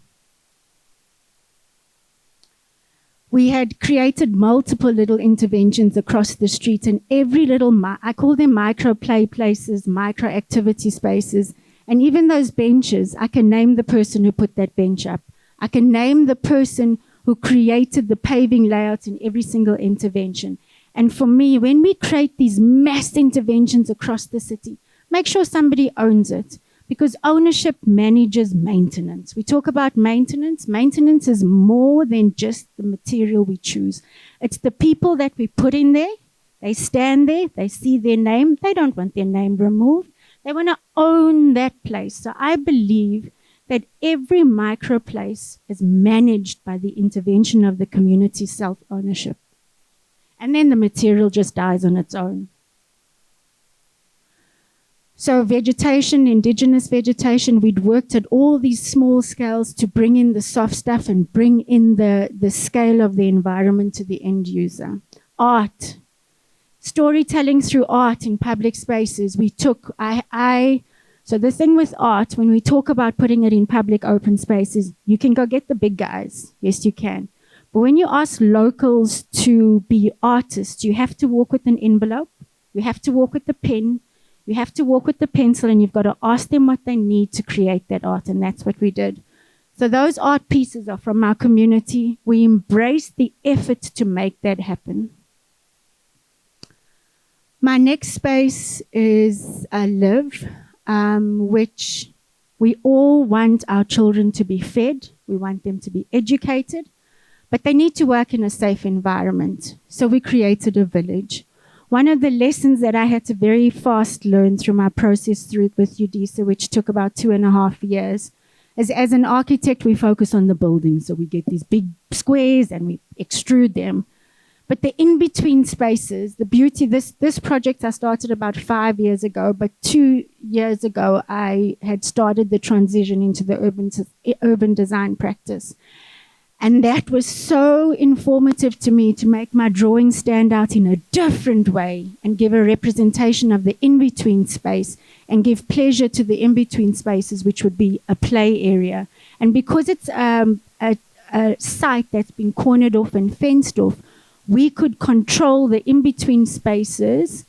We had created multiple little interventions across the street, and every little, I call them micro play places, micro activity spaces, and even those benches, I can name the person who put that bench up. I can name the person who created the paving layouts in every single intervention. And for me, when we create these mass interventions across the city, make sure somebody owns it, because ownership manages maintenance. We talk about maintenance. Maintenance is more than just the material we choose. It's the people that we put in there. They stand there. They see their name. They don't want their name removed. They want to own that place. So I believe that every micro place is managed by the intervention of the community self-ownership. And then the material just dies on its own. So vegetation, indigenous vegetation, we'd worked at all these small scales to bring in the soft stuff and bring in the scale of the environment to the end user. Art, storytelling through art in public spaces. We took, so the thing with art, when we talk about putting it in public open spaces, you can go get the big guys. Yes, you can. But when you ask locals to be artists, you have to walk with an envelope. You have to walk with the pen. You have to walk with the pencil, and you've got to ask them what they need to create that art, and that's what we did. So those art pieces are from our community. We embrace the effort to make that happen. My next space is Live, which we all want our children to be fed. We want them to be educated, but they need to work in a safe environment. So we created a village. One of the lessons that I had to very fast learn through my process through with UDISA, which took about 2.5 years, is as an architect, we focus on the building. So we get these big squares and we extrude them. But the in-between spaces, the beauty, this project I started about 5 years ago, but 2 years ago, I had started the transition into the urban design practice. And that was so informative to me to make my drawing stand out in a different way and give a representation of the in-between space and give pleasure to the in-between spaces, which would be a play area. And because it's a site that's been cornered off and fenced off, we could control the in-between spaces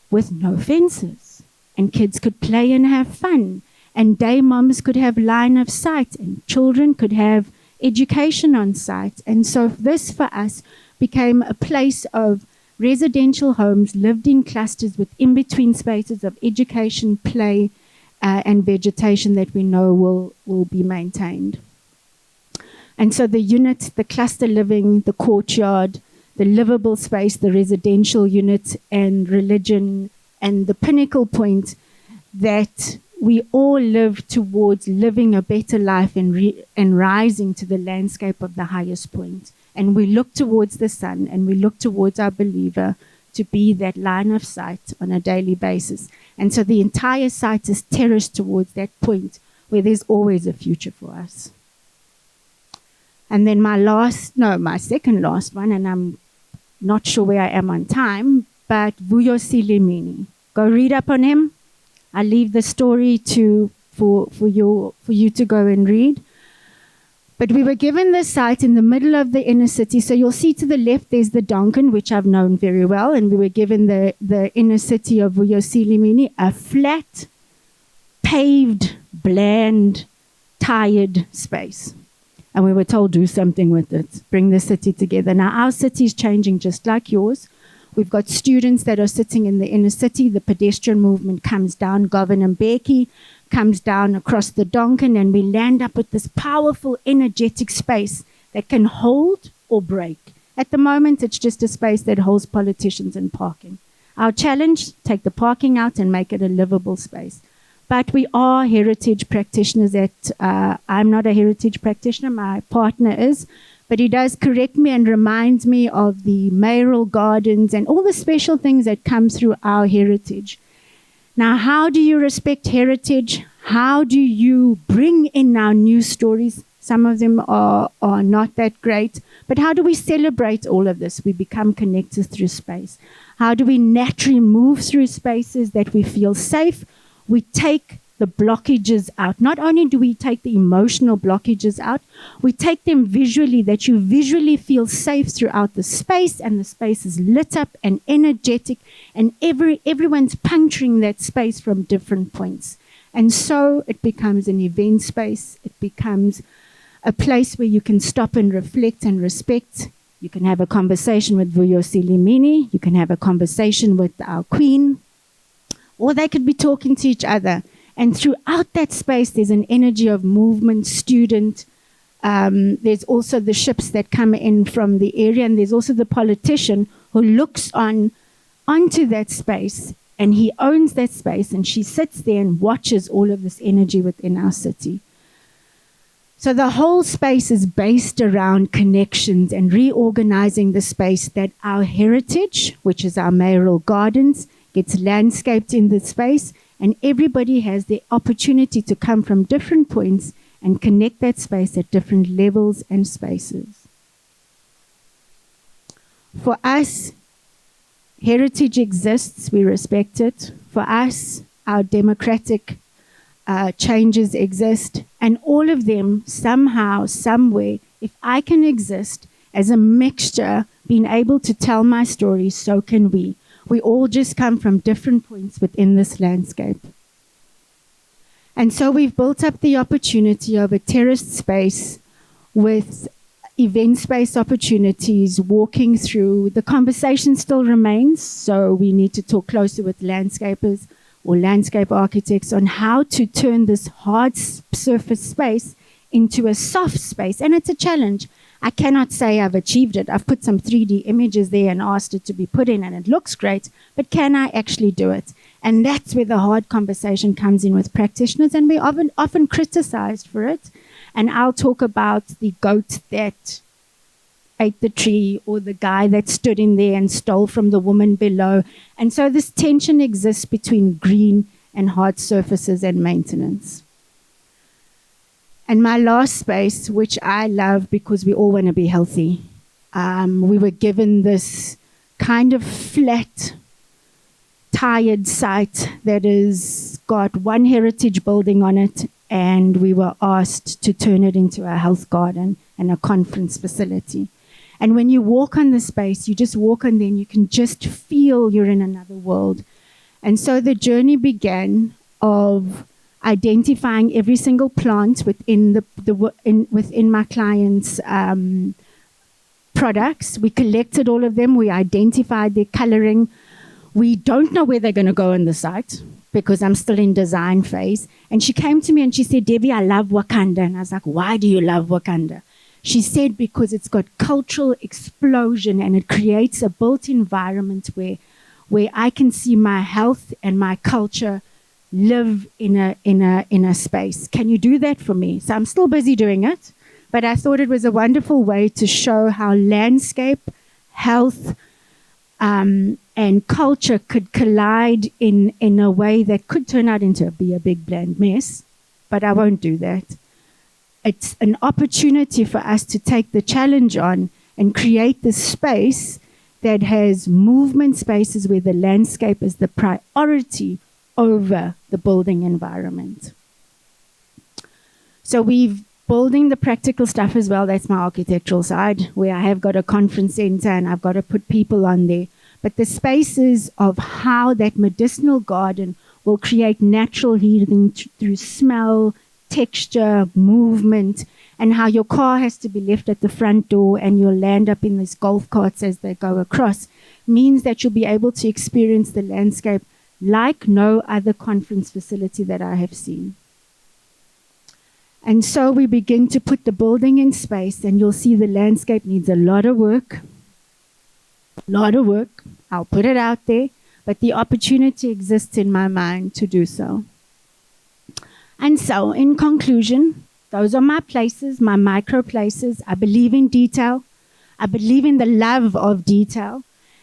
with no fences. And kids could play and have fun. And day moms could have line of sight. And children could have education on site. And so this for us became a place of residential homes lived in clusters with in-between spaces of education, play, and vegetation that we know will be maintained. And so the unit, the cluster living, the courtyard, the livable space, the residential unit, and religion, and the pinnacle point that we all live towards living a better life and rising to the landscape of the highest point. And we look towards the sun, and we look towards our believer to be that line of sight on a daily basis. And so the entire site is terraced towards that point where there's always a future for us. And then my second last one, and I'm not sure where I am on time, but Vuyosile Mini. Go read up on him. I leave the story for you to go and read. But we were given this site in the middle of the inner city. So you'll see to the left there's the Donkin, which I've known very well. And we were given the inner city of Vuyosile Mini, a flat, paved, bland, tired space. And we were told, do something with it. Bring the city together. Now, our city is changing just like yours. We've got students that are sitting in the inner city. The pedestrian movement comes down Govan and Becky, comes down across the Donkin, and we land up with this powerful, energetic space that can hold or break. At the moment, it's just a space that holds politicians and parking. Our challenge, take the parking out and make it a livable space. But we are heritage practitioners I'm not a heritage practitioner, my partner is, but he does correct me and reminds me of the mayoral gardens and all the special things that come through our heritage. Now, how do you respect heritage? How do you bring in now new stories? Some of them are not that great, but how do we celebrate all of this? We become connected through space. How do we naturally move through spaces that we feel safe? We take the blockages out. Not only do we take the emotional blockages out, we take them visually, that you visually feel safe throughout the space, and the space is lit up and energetic, and everyone's puncturing that space from different points. And so it becomes an event space. It becomes a place where you can stop and reflect and respect. You can have a conversation with Vuyosili Mini. You can have a conversation with our queen. Or they could be talking to each other. And throughout that space, there's an energy of movement, student. There's also the ships that come in from the area. And there's also the politician who looks onto that space. And he owns that space. And she sits there and watches all of this energy within our city. So the whole space is based around connections and reorganizing the space that our heritage, which is our mayoral gardens, gets landscaped in the space, and everybody has the opportunity to come from different points and connect that space at different levels and spaces. For us, heritage exists, we respect it. For us, our democratic changes exist, and all of them somehow, somewhere, if I can exist as a mixture, being able to tell my story, so can we. We all just come from different points within this landscape. And so we've built up the opportunity of a terraced space with event space opportunities, walking through. The conversation still remains, so we need to talk closer with landscapers or landscape architects on how to turn this hard surface space into a soft space. And it's a challenge. I cannot say I've achieved it. I've put some 3D images there and asked it to be put in, and it looks great, but can I actually do it? And that's where the hard conversation comes in with practitioners, and we're often criticized for it. And I'll talk about the goat that ate the tree, or the guy that stood in there and stole from the woman below. And so this tension exists between green and hard surfaces and maintenance. And my last space, which I love because we all want to be healthy, we were given this kind of flat, tired site that has got one heritage building on it, and we were asked to turn it into a health garden and a conference facility. And when you walk on the space, you just walk on there and you can just feel you're in another world. And so the journey began of identifying every single plant within within my clients' products. We collected all of them. We identified their coloring. We don't know where they're going to go on the site because I'm still in design phase. And she came to me and she said, "Debbie, I love Wakanda." And I was like, "Why do you love Wakanda?" She said, "Because it's got cultural explosion and it creates a built environment where I can see my health and my culture live in a space. Can you do that for me?" So I'm still busy doing it, but I thought it was a wonderful way to show how landscape, health, and culture could collide in a way that could turn out into be a big bland mess, but I won't do that. It's an opportunity for us to take the challenge on and create this space that has movement spaces where the landscape is the priority over the building environment. So we've building the practical stuff as well. That's my architectural side, where I have got a conference center and I've got to put people on there. But the spaces of how that medicinal garden will create natural healing through smell, texture, movement, and how your car has to be left at the front door and you'll land up in these golf carts as they go across, means that you'll be able to experience the landscape like no other conference facility that I have seen. And so we begin to put the building in space, and you'll see the landscape needs a lot of work. I'll put it out there, but the opportunity exists in my mind to do so. And so, in conclusion, those are my places, my micro places. I believe in detail. I believe in the love of detail.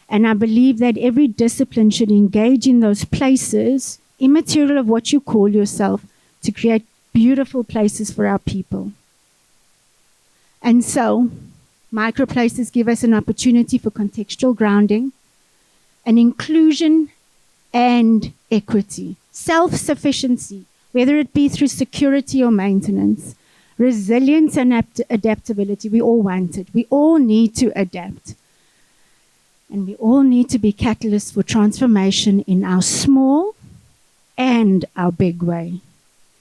And I believe that every discipline should engage in those places, immaterial of what you call yourself, to create beautiful places for our people. And so, microplaces give us an opportunity for contextual grounding, and inclusion and equity, self-sufficiency, whether it be through security or maintenance, resilience and adaptability. We all want it. We all need to adapt. And we all need to be catalysts for transformation in our small and our big way.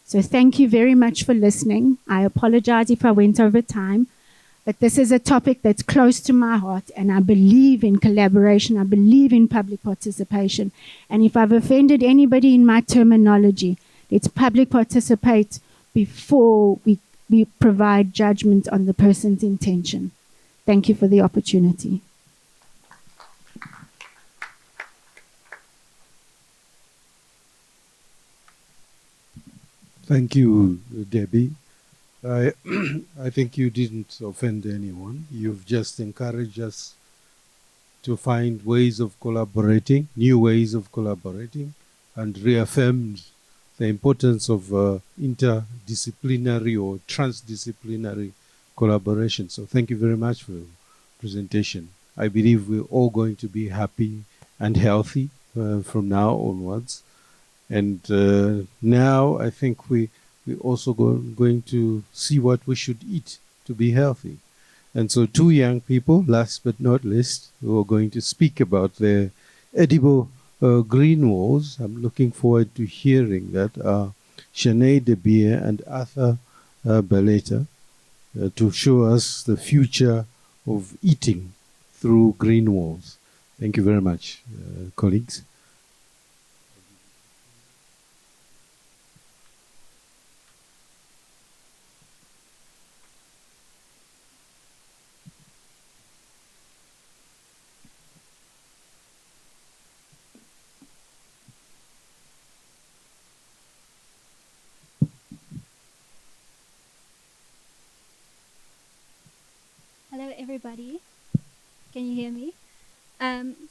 So thank you very much for listening. I apologize if I went over time, but this is a topic that's close to my heart, and I believe in collaboration. I believe in public participation. And if I've offended anybody in my terminology, let's public participate before we provide judgment on the person's intention. Thank you for the opportunity. Thank you, Debbie. I think you didn't offend anyone. You've just encouraged us to find ways of collaborating, new ways of collaborating, and reaffirmed the importance of interdisciplinary or transdisciplinary collaboration. So thank you very much for your presentation. I believe we're all going to be happy and healthy from now onwards. And now I think we're also going to see what we should eat to be healthy. And so two young people, last but not least, who are going to speak about their edible green walls. I'm looking forward to hearing that. Shané and Arthur Baleeta, to show us the future of eating through green walls. Thank you very much, colleagues. Hello, everybody. Can you hear me?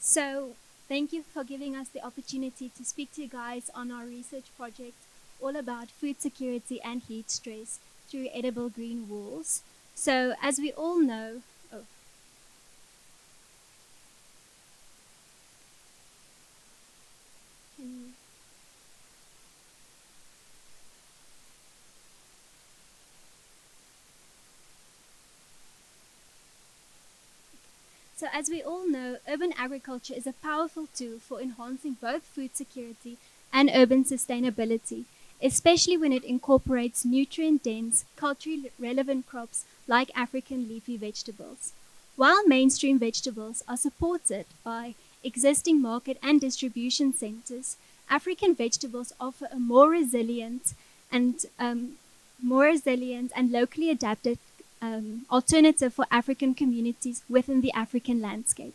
So thank you for giving us the opportunity to speak to you guys on our research project all about food security and heat stress through edible green walls. So as we all know, So as we all know, urban agriculture is a powerful tool for enhancing both food security and urban sustainability, especially when it incorporates nutrient-dense, culturally relevant crops like African leafy vegetables. While mainstream vegetables are supported by existing market and distribution centers, African vegetables offer a more resilient and locally adapted alternative for African communities within the African landscape.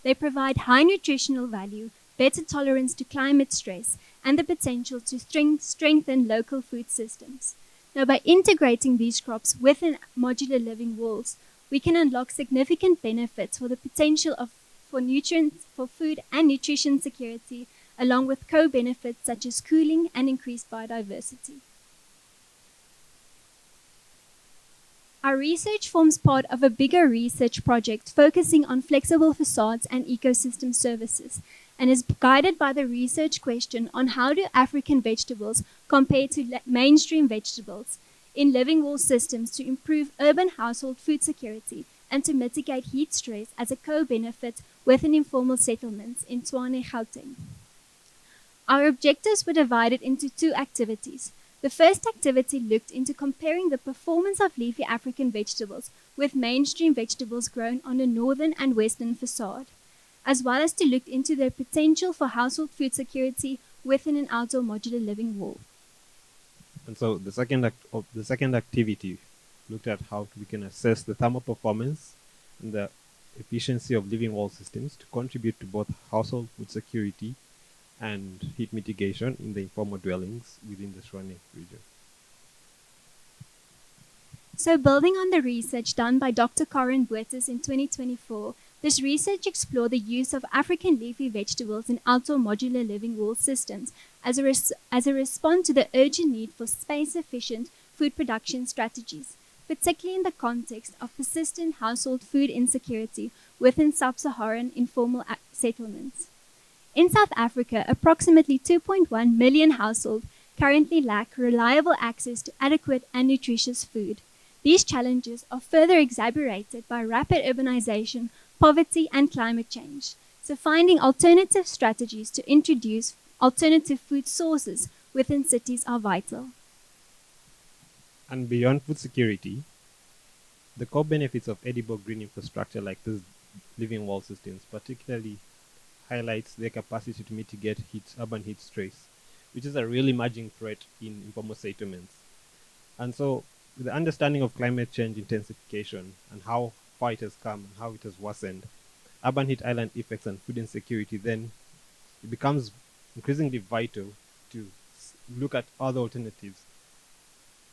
They provide high nutritional value, better tolerance to climate stress, and the potential to strengthen local food systems. Now, by integrating these crops within modular living walls, we can unlock significant benefits for the potential for food and nutrition security, along with co-benefits such as cooling and increased biodiversity. Our research forms part of a bigger research project focusing on flexible facades and ecosystem services, and is guided by the research question on how do African vegetables compare to mainstream vegetables in living wall systems to improve urban household food security and to mitigate heat stress as a co-benefit within informal settlements in Tshwane, Gauteng. Our objectives were divided into two activities. The first activity looked into comparing the performance of leafy African vegetables with mainstream vegetables grown on a northern and western facade. as well as to look into the potential for household food security within an outdoor modular living wall. And so the second activity looked at how we can assess the thermal performance and the efficiency of living wall systems to contribute to both household food security and heat mitigation in the informal dwellings within the Shané region. So building on the research done by Dr. Karen Buertes in 2024, this research explored the use of African leafy vegetables in outdoor modular living wall systems as a response to the urgent need for space-efficient food production strategies, particularly in the context of persistent household food insecurity within sub-Saharan informal settlements. In South Africa, approximately 2.1 million households currently lack reliable access to adequate and nutritious food. These challenges are further exacerbated by rapid urbanization, poverty, and climate change. So finding alternative strategies to introduce alternative food sources within cities are vital. And beyond food security, the core benefits of edible green infrastructure like these living wall systems particularly highlights their capacity to mitigate urban heat stress, which is a real emerging threat in informal settlements. And so, with the understanding of climate change intensification and how far it has come and how it has worsened, urban heat island effects and food insecurity, then it becomes increasingly vital to look at other alternatives,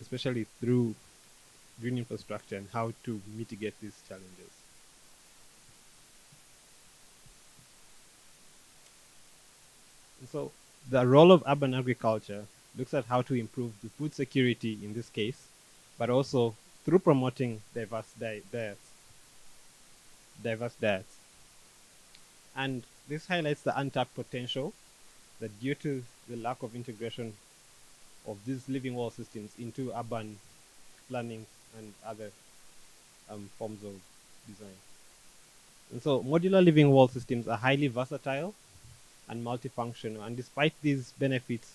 especially through green infrastructure and how to mitigate these challenges. And so the role of urban agriculture looks at how to improve the food security in this case, but also through promoting diverse diets. And this highlights the untapped potential that due to the lack of integration of these living wall systems into urban planning and other forms of design. And so modular living wall systems are highly versatile and multifunctional, and despite these benefits,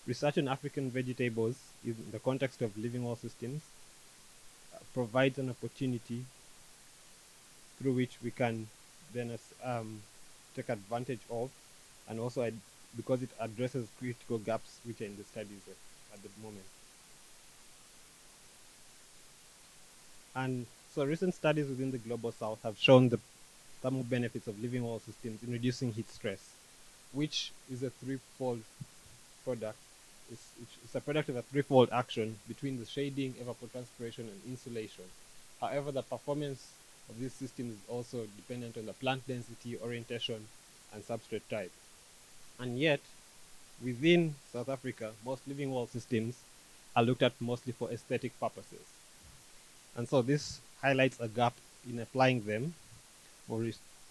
research on African vegetables in the context of living wall systems provides an opportunity through which we can then take advantage of, and also because it addresses critical gaps which are in the studies at the moment. And so recent studies within the global south have shown the thermal benefits of living wall systems in reducing heat stress, which is a threefold product. It's a product of a threefold action between the shading, evapotranspiration, and insulation. However, the performance of this system is also dependent on the plant density, orientation, and substrate type. And yet, within South Africa, most living wall systems are looked at mostly for aesthetic purposes. And so this highlights a gap in applying them,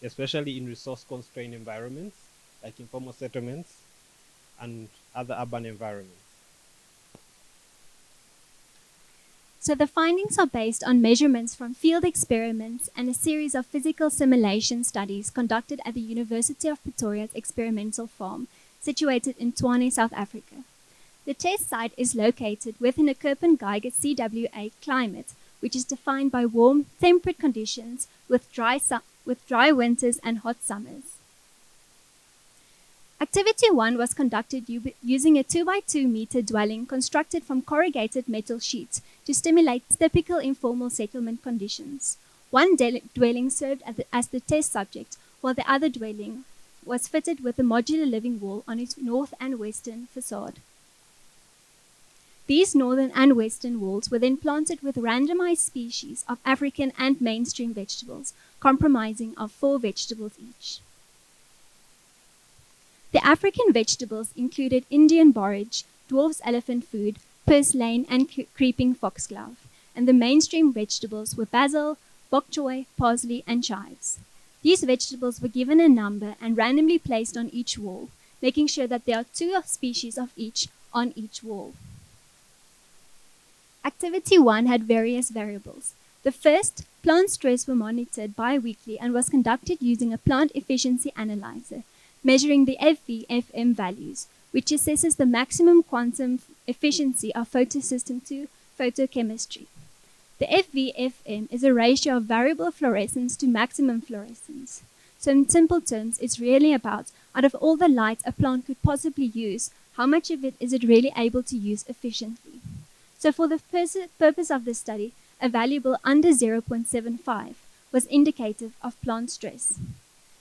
especially in resource-constrained environments, like informal settlements and other urban environments. So the findings are based on measurements from field experiments and a series of physical simulation studies conducted at the University of Pretoria's experimental farm, situated in Tshwane, South Africa. The test site is located within a Köppen-Geiger CWA climate, which is defined by warm, temperate conditions with dry winters and hot summers. Activity 1 was conducted using a 2x2 meter dwelling constructed from corrugated metal sheets to stimulate typical informal settlement conditions. One dwelling served as the test subject, while the other dwelling was fitted with a modular living wall on its north and western facade. These northern and western walls were then planted with randomized species of African and mainstream vegetables, comprising of 4 vegetables each. The African vegetables included Indian borage, dwarf's elephant food, purslane, and creeping foxglove, and the mainstream vegetables were basil, bok choy, parsley, and chives. These vegetables were given a number and randomly placed on each wall, making sure that there are 2 species of each on each wall. Activity 1 had various variables. The first, plant stress were monitored bi-weekly and was conducted using a plant efficiency analyzer, measuring the FV/FM values, which assesses the maximum quantum efficiency of photosystem to photochemistry. The FV/FM is a ratio of variable fluorescence to maximum fluorescence. So in simple terms, it's really about, out of all the light a plant could possibly use, how much of it is it really able to use efficiently? So for the purpose of this study, a valuable under 0.75 was indicative of plant stress.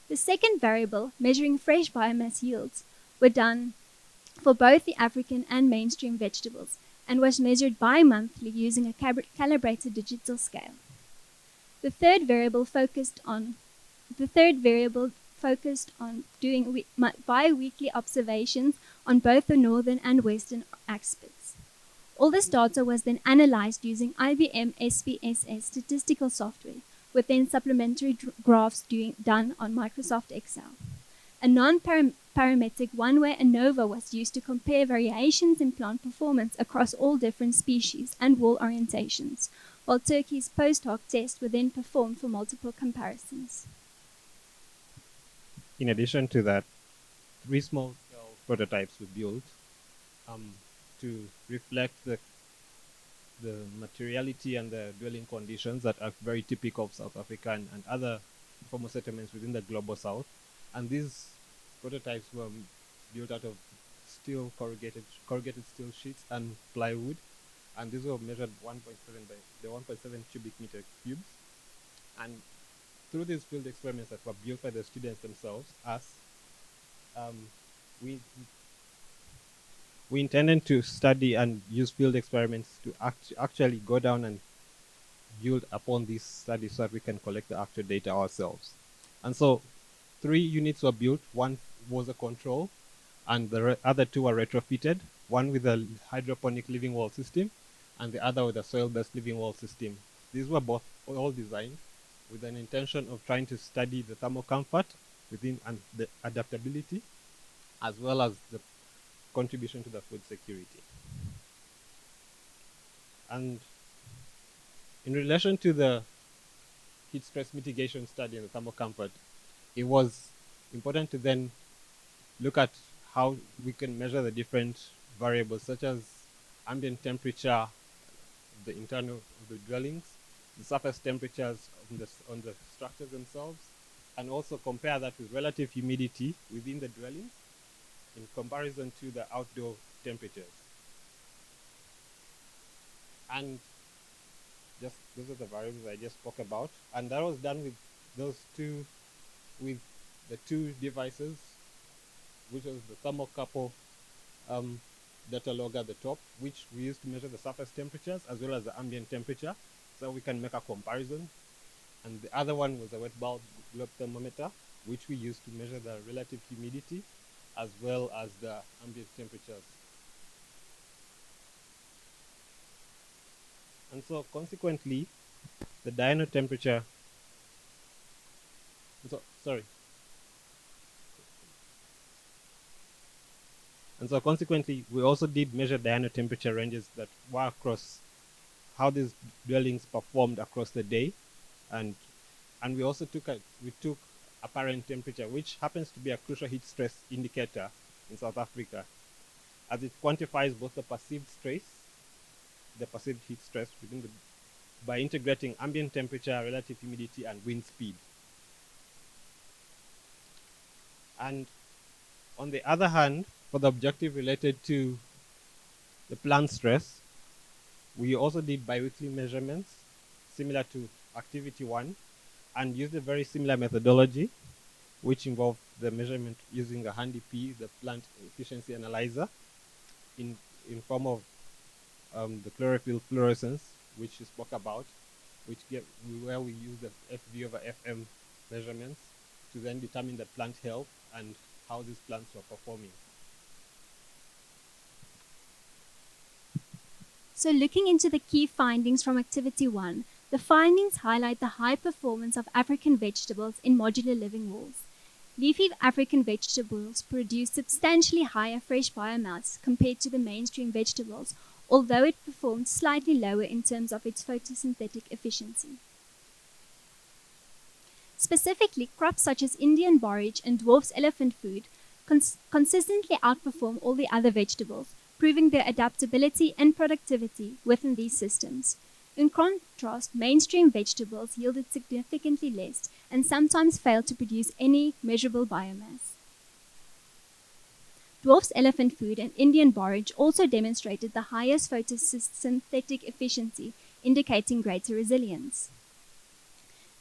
The second variable, measuring fresh biomass yields, were done for both the African and mainstream vegetables and was measured bi-monthly using a calibrated digital scale. The third variable focused on doing bi-weekly observations on both the northern and western aspects. All this data was then analyzed using IBM SPSS statistical software, with then supplementary graphs done on Microsoft Excel. A non-parametric one-way ANOVA was used to compare variations in plant performance across all different species and wall orientations, while turkeys post-hoc tests were then performed for multiple comparisons. In addition to that, 3 small-scale prototypes were built to reflect the materiality and the dwelling conditions that are very typical of South Africa and other formal settlements within the global south. And these prototypes were built out of steel, corrugated steel sheets and plywood. And these were measured 1.7 by 1.7 cubic meter cubes. And through these field experiments that were built by the students themselves, we intended to study and use field experiments to actually go down and build upon these studies so that we can collect the actual data ourselves. And so 3 units were built. One was a control, and the other 2 were retrofitted, one with a hydroponic living wall system, and the other with a soil-based living wall system. These were all designed with an intention of trying to study the thermal comfort within and the adaptability, as well as the contribution to the food security. And in relation to the heat stress mitigation study and the thermal comfort, it was important to then look at how we can measure the different variables such as ambient temperature, the internal of the dwellings, the surface temperatures on the structures themselves, and also compare that with relative humidity within the dwellings in comparison to the outdoor temperatures. And just those are the variables I just spoke about, and that was done with the 2 devices, which was the thermocouple data log at the top, which we used to measure the surface temperatures as well as the ambient temperature, so we can make a comparison. And the other one was a wet bulb globe thermometer, which we used to measure the relative humidity as well as the ambient temperatures. And so consequently, the dyno temperature, and so consequently, we also did measure dyno temperature ranges that were across how these dwellings performed across the day, and we also took apparent temperature, which happens to be a crucial heat stress indicator in South Africa, as it quantifies both the perceived heat stress by integrating ambient temperature, relative humidity, and wind speed. And on the other hand, for the objective related to the plant stress, we also did biweekly measurements similar to activity 1 and used a very similar methodology, which involved the measurement using a handy P, the plant efficiency analyzer, in form of the chlorophyll fluorescence, which we spoke about, where we use the FV over FM measurements to then determine the plant health and how these plants were performing. So looking into the key findings from Activity 1, the findings highlight the high performance of African vegetables in modular living walls. Leafy African vegetables produce substantially higher fresh biomass compared to the mainstream vegetables, although it performed slightly lower in terms of its photosynthetic efficiency. Specifically, crops such as Indian borage and dwarf's elephant food consistently outperform all the other vegetables, proving their adaptability and productivity within these systems. In contrast, mainstream vegetables yielded significantly less and sometimes failed to produce any measurable biomass. Dwarf's elephant food and Indian borage also demonstrated the highest photosynthetic efficiency, indicating greater resilience.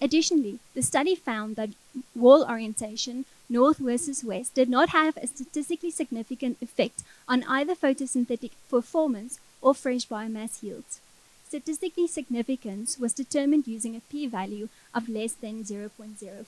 Additionally, the study found that wall orientation, north versus west, did not have a statistically significant effect on either photosynthetic performance or fresh biomass yields. Statistically significance was determined using a p-value of less than 0.05.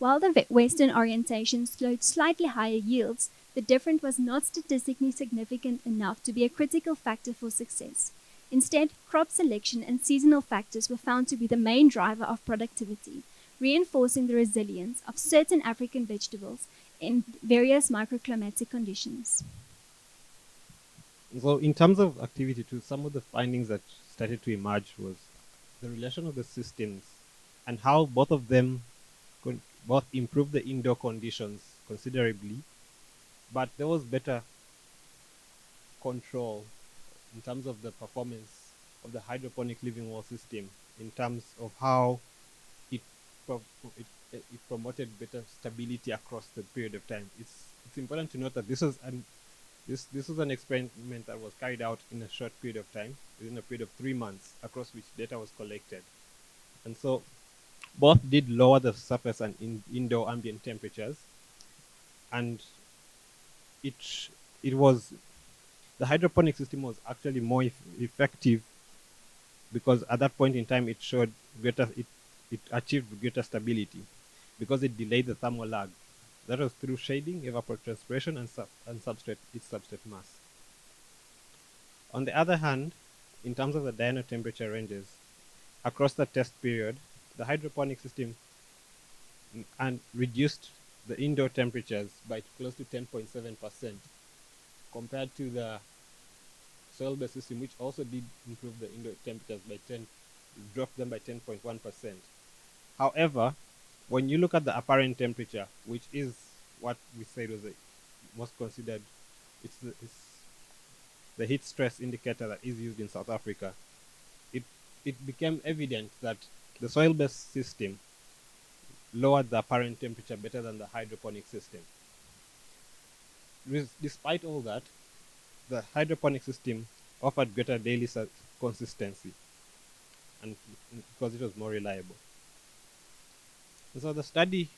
While the western orientation showed slightly higher yields, the difference was not statistically significant enough to be a critical factor for success. Instead, crop selection and seasonal factors were found to be the main driver of productivity, reinforcing the resilience of certain African vegetables in various microclimatic conditions. So in terms of activity too, some of the findings that started to emerge was the relation of the systems and how both of them both improved the indoor conditions considerably, but there was better control in terms of the performance of the hydroponic living wall system, in terms of how it promoted better stability across the period of time. It's important to note that this was an experiment that was carried out in a short period of time, within a period of 3 months, across which data was collected. And so both did lower the surface and indoor ambient temperatures, and the hydroponic system was actually more effective because at that point in time it achieved greater stability because it delayed the thermal lag. That was through shading, evapotranspiration, and its substrate mass. On the other hand, in terms of the diurnal temperature ranges, across the test period, the hydroponic system reduced the indoor temperatures by close to 10.7% compared to the soil-based system, which also did improve the indoor temperatures dropped them by 10.1%. However, when you look at the apparent temperature, which is what we said was most considered, it's the heat stress indicator that is used in South Africa, it became evident that the soil-based system lowered the apparent temperature better than the hydroponic system. Despite all that, the hydroponic system offered greater daily consistency, and because it was more reliable. And so the study,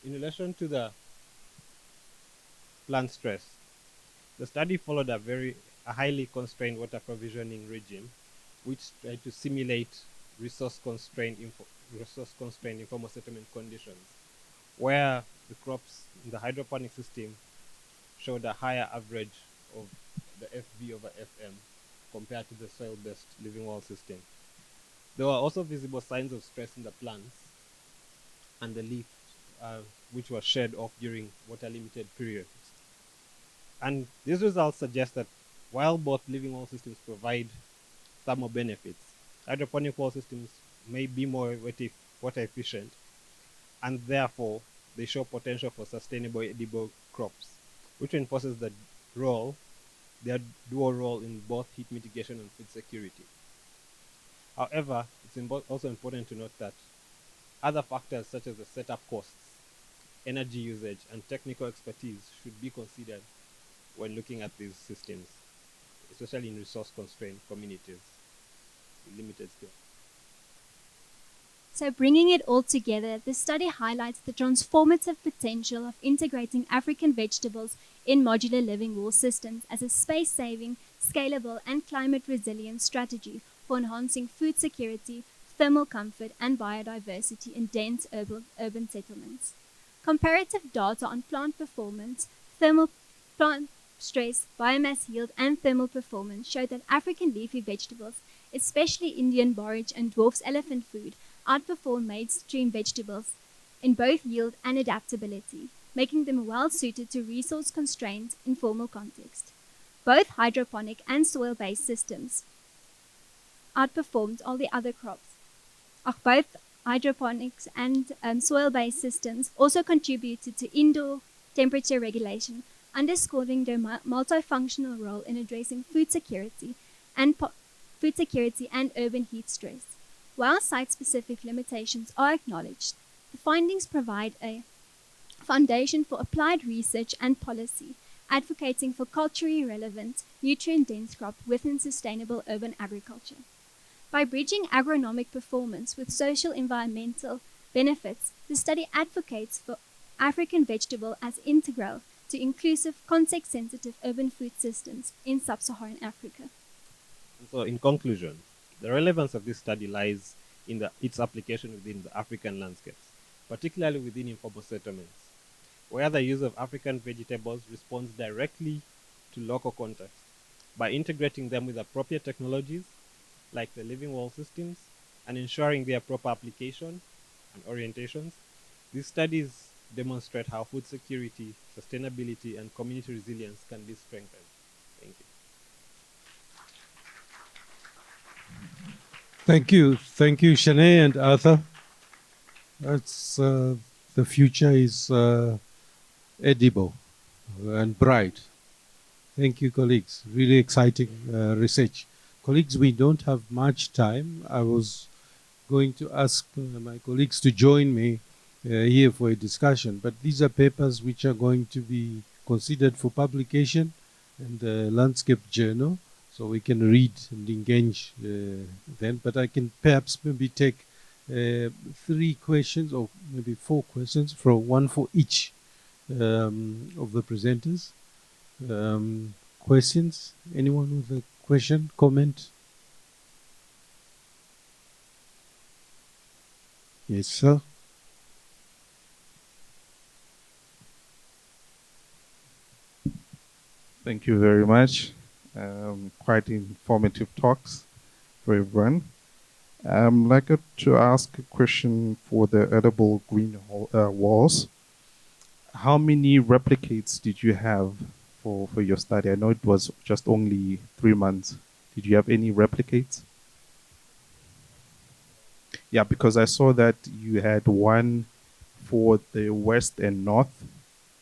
in relation to the plant stress, the study followed a highly constrained water provisioning regime, which tried to simulate resource-constrained informal settlement conditions, where the crops in the hydroponic system showed a higher average of the FV over FM compared to the soil-based living wall system. There were also visible signs of stress in the plants and the leaf, which was shed off during water-limited periods. And these results suggest that while both living wall systems provide thermal benefits, hydroponic wall systems may be more water efficient, and therefore they show potential for sustainable edible crops, which reinforces their dual role in both heat mitigation and food security. However, it's also important to note that other factors such as the setup costs, energy usage, and technical expertise should be considered when looking at these systems, especially in resource-constrained communities with limited skill. So bringing it all together, the study highlights the transformative potential of integrating African vegetables in modular living wall systems as a space-saving, scalable, and climate-resilient strategy for enhancing food security, thermal comfort, and biodiversity in dense urban settlements. Comparative data on plant performance, plant stress, biomass yield, and thermal performance show that African leafy vegetables, especially Indian borage and dwarf's elephant food, outperform mainstream vegetables in both yield and adaptability, making them well suited to resource-constrained informal context. Both hydroponic and soil-based systems outperformed all the other crops. Both hydroponics and soil-based systems also contributed to indoor temperature regulation, underscoring their multifunctional role in addressing food security and urban heat stress. While site-specific limitations are acknowledged, the findings provide a foundation for applied research and policy, advocating for culturally relevant, nutrient-dense crop within sustainable urban agriculture. By bridging agronomic performance with social environmental benefits, the study advocates for African vegetable as integral to inclusive, context-sensitive urban food systems in sub-Saharan Africa. So, in conclusion, the relevance of this study lies in its application within the African landscapes, particularly within informal settlements, where the use of African vegetables responds directly to local context. By integrating them with appropriate technologies, like the living wall systems, and ensuring their proper application and orientations, these studies demonstrate how food security, sustainability, and community resilience can be strengthened. Thank you. Thank you, Shané and Arthur. That's the future is edible and bright. Thank you, colleagues. Really exciting research. Colleagues, we don't have much time. I was going to ask my colleagues to join me here for a discussion, but these are papers which are going to be considered for publication in the Landscape Journal, so we can read and engage then. But I can perhaps maybe take 3 questions or maybe 4 questions, one for each of the presenters. Questions? Anyone with a question, comment? Yes, sir. Thank you very much. Quite informative talks for everyone. I'd like to ask a question for the edible green walls. How many replicates did you have for your study? I know it was just only 3 months. Did you have any replicates? Yeah, because I saw that you had one for the west and north.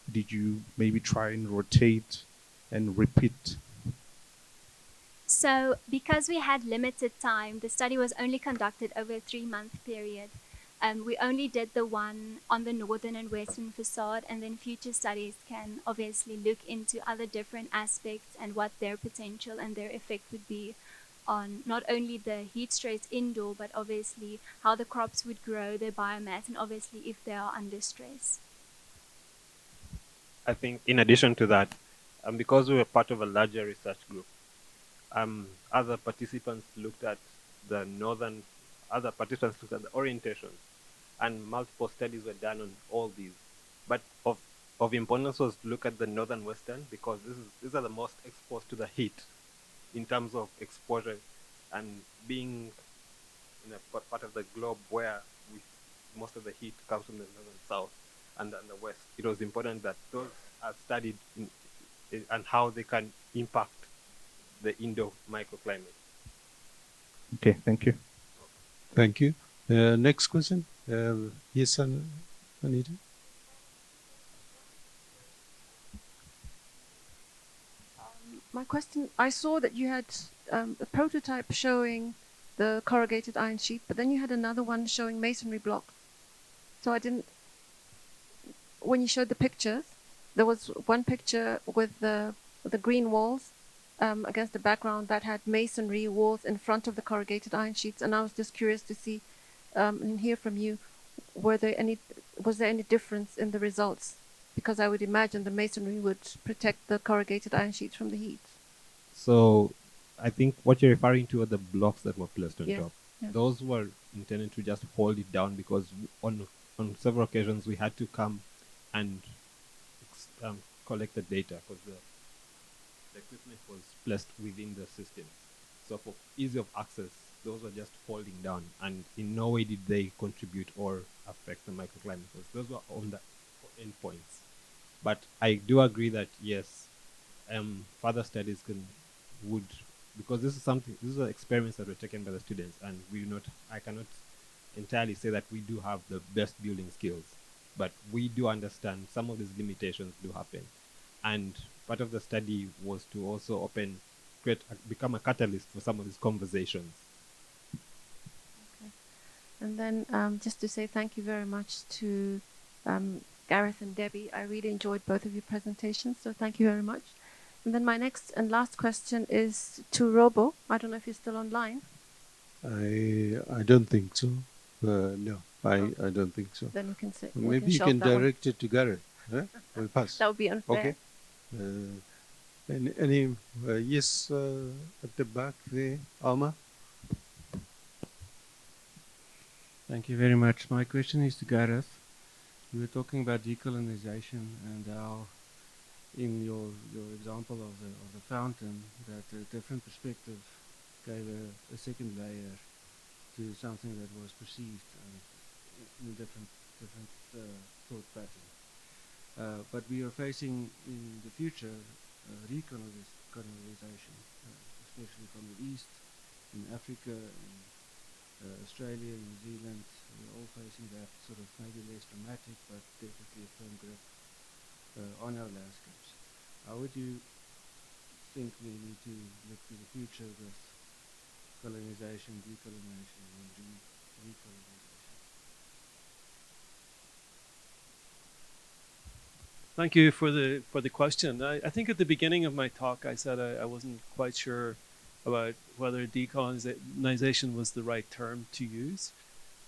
Did you maybe try and rotate and repeat? So, because we had limited time, the study was only conducted over a 3-month period. We only did the one on the northern and western facade, and then future studies can obviously look into other different aspects and what their potential and their effect would be on not only the heat stress indoor, but obviously how the crops would grow, their biomass, and obviously if they are under stress. I think in addition to that, because we were part of a larger research group, other participants looked at the orientations, and multiple studies were done on all these. But of importance was to look at the northern western, because these are the most exposed to the heat in terms of exposure, and being in a part of the globe where most of the heat comes from the northern south and the west. It was important that those are studied and how they can impact the indoor microclimate. Okay, thank you. Thank you. Next question. Yes, Anita. My question, I saw that you had a prototype showing the corrugated iron sheet, but then you had another one showing masonry block. So when you showed the pictures, there was one picture with the green walls against the background that had masonry walls in front of the corrugated iron sheets, and I was just curious to see and hear from you, was there any difference in the results? Because I would imagine the masonry would protect the corrugated iron sheets from the heat. So I think what you're referring to are the blocks that were placed on top. Yeah. Those were intended to just hold it down, because on several occasions we had to come and collect the data, because the equipment was placed within the system. So for ease of access, those were just holding down, and in no way did they contribute or affect the microclimate, because those were on the endpoints. But I do agree that yes, further studies would, because these are experiments that were taken by the students, and I cannot entirely say that we do have the best building skills, but we do understand some of these limitations do happen. And part of the study was to also become a catalyst for some of these conversations. Okay. And then just to say thank you very much to Gareth and Debbie. I really enjoyed both of your presentations, so thank you very much. And then my next and last question is to Robo. I don't know if you're still online. I don't think so. No, I don't think so. Then you can say. Maybe you can direct it to Gareth. Huh? We'll pass. That would be unfair. Okay. Yes, at the back there, Alma. Thank you very much. My question is to Gareth. You were talking about decolonization and how, in your example of the fountain, that a different perspective gave a second layer to something that was perceived in a different thought pattern. But we are facing in the future recolonization, especially from the east, in Africa, in Australia, New Zealand. We're all facing that sort of maybe less dramatic, but definitely a firm grip on our landscapes. How would you think we need to look to the future with colonization, decolonization, and recolonization? Thank you for the question. I think at the beginning of my talk, I said I wasn't quite sure about whether decolonization was the right term to use,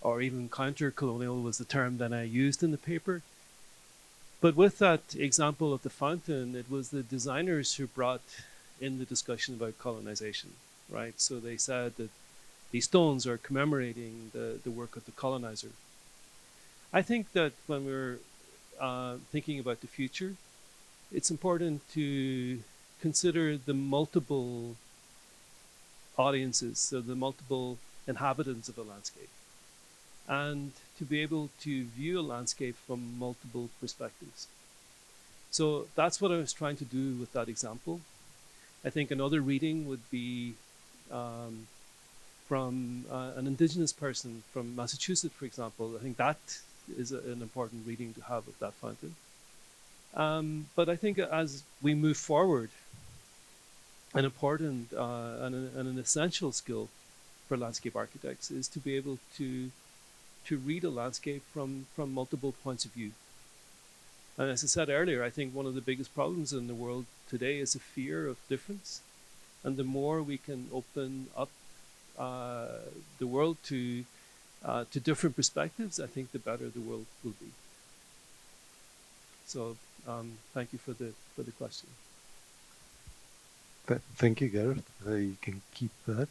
or even counter-colonial was the term that I used in the paper. But with that example of the fountain, it was the designers who brought in the discussion about colonization, right? So they said that these stones are commemorating the work of the colonizer. I think that when we're thinking about the future, it's important to consider the multiple audiences, so the multiple inhabitants of a landscape, and to be able to view a landscape from multiple perspectives. So that's what I was trying to do with that example. I think another reading would be from an indigenous person from Massachusetts, for example. I think that is an important reading to have of that fountain. But I think as we move forward, an important and an essential skill for landscape architects is to be able to read a landscape from multiple points of view. And as I said earlier, I think one of the biggest problems in the world today is a fear of difference. And the more we can open up the world to different perspectives, I think the better the world will be. So thank you for the question. Thank you, Gareth. You can keep that.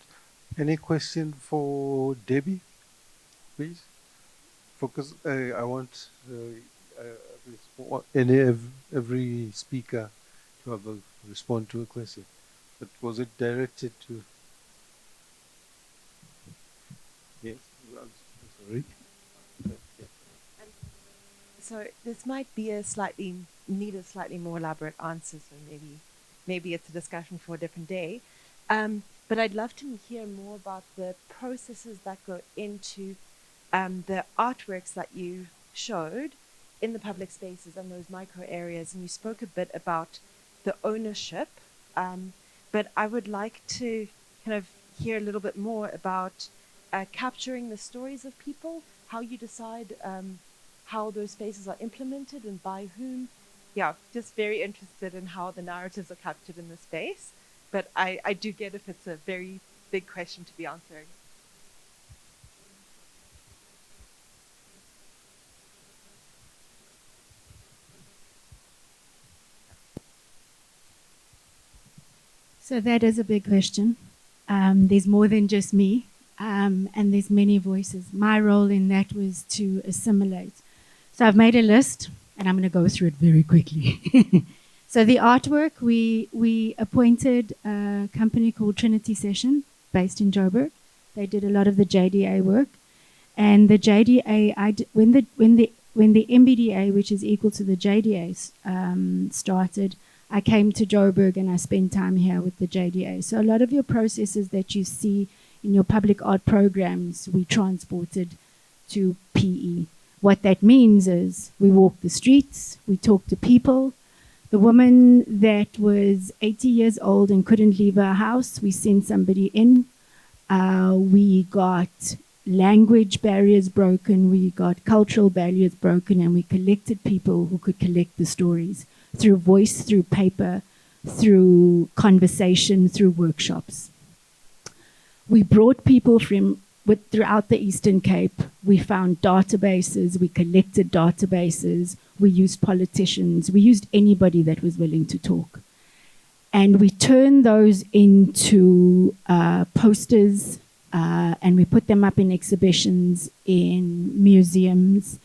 Any question for Debbie, please? Focus. I want every speaker to have respond to a question. But was it directed to? Yes. Sorry. So this might be a slightly more elaborate answer. So maybe it's a discussion for a different day. But I'd love to hear more about the processes that go into the artworks that you showed in the public spaces and those micro areas. And you spoke a bit about the ownership. But I would like to kind of hear a little bit more about capturing the stories of people, how you decide how those spaces are implemented and by whom. Yeah, just very interested in how the narratives are captured in the space. But I do get if it's a very big question to be answering. So that is a big question. There's more than just me, and there's many voices. My role in that was to assimilate. So I've made a list, and I'm going to go through it very quickly. So the artwork, we appointed a company called Trinity Session, based in Joburg. They did a lot of the JDA work, and the JDA, when the MBDA, which is equal to the JDA, started, I came to Joburg and I spent time here with the JDA. So a lot of your processes that you see in your public art programs, we transported to PE. What that means is we walk the streets, we talk to people. The woman that was 80 years old and couldn't leave her house, we sent somebody in. We got language barriers broken, we got cultural barriers broken, and we collected people who could collect the stories through voice, through paper, through conversation, through workshops. We brought people from throughout the Eastern Cape. We found databases, we collected databases, we used politicians, we used anybody that was willing to talk. And we turned those into posters, and we put them up in exhibitions, in museums,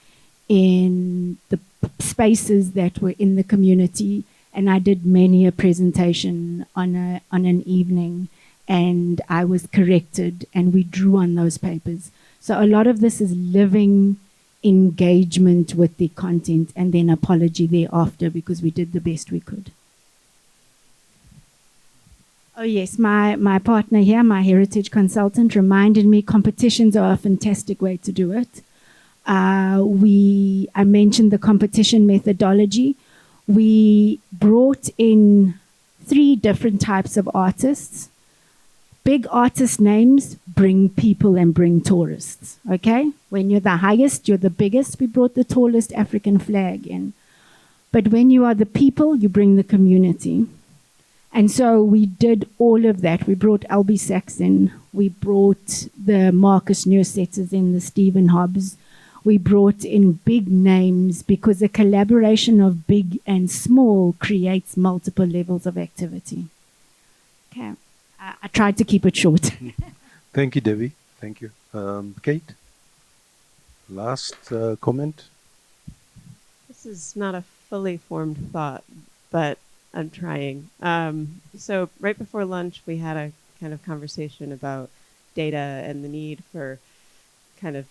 in the spaces that were in the community. And I did many a presentation on an evening, and I was corrected, and we drew on those papers. So a lot of this is living engagement with the content, and then apology thereafter, because we did the best we could. Oh yes, my partner here, my heritage consultant, reminded me competitions are a fantastic way to do it. I mentioned the competition methodology. We brought in 3 different types of artists. Big artist names bring people and bring tourists, okay? When you're the highest, you're the biggest, we brought the tallest African flag in. But when you are the people, you bring the community. And so we did all of that. We brought Albie Sachs in. We brought the Marcus Neursetters in, the Stephen Hobbs. We brought in big names because a collaboration of big and small creates multiple levels of activity. Okay. I tried to keep it short. Thank you, Debbie. Thank you. Kate, last comment? This is not a fully formed thought, but I'm trying. So right before lunch, we had a kind of conversation about data and the need for kind of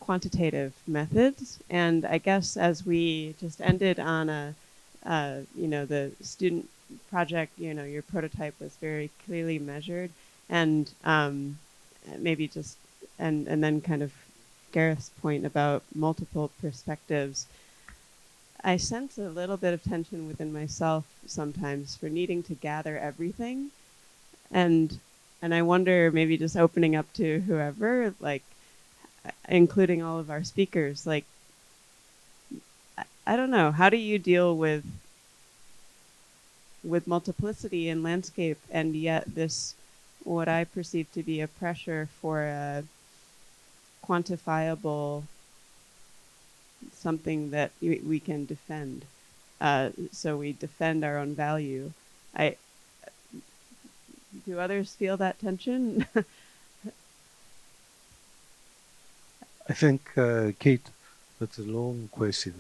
quantitative methods. And I guess as we just ended on the student project, your prototype was very clearly measured, and maybe just, and then kind of Gareth's point about multiple perspectives. I sense a little bit of tension within myself sometimes for needing to gather everything, and I wonder, maybe just opening up to whoever, like including all of our speakers, like I don't know, how do you deal with multiplicity in landscape, and yet this, what I perceive to be a pressure for a quantifiable something that we can defend. So we defend our own value. Do others feel that tension? I think, Kate, that's a long question.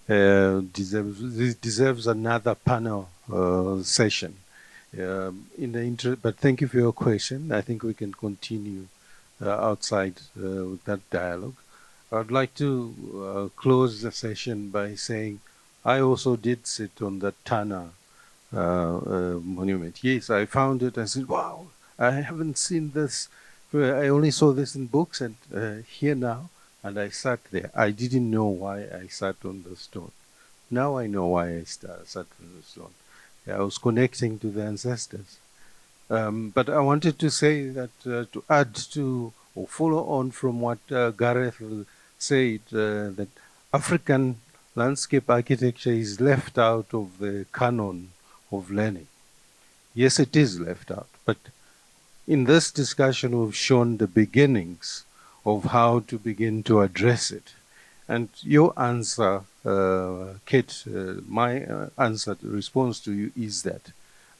This deserves another panel session. But thank you for your question. I think we can continue outside with that dialogue. I'd like to close the session by saying I also did sit on the Tana monument. Yes, I found it. I said, wow, I haven't seen this. I only saw this in books, and here now. And I sat there. I didn't know why I sat on the stone. Now I know why I sat on the stone. I was connecting to the ancestors. But I wanted to say that to add to or follow on from what Gareth said, that African landscape architecture is left out of the canon of learning. Yes, it is left out. But in this discussion, we've shown the beginnings of how to begin to address it. And your answer, Kate, my answer, response to you is that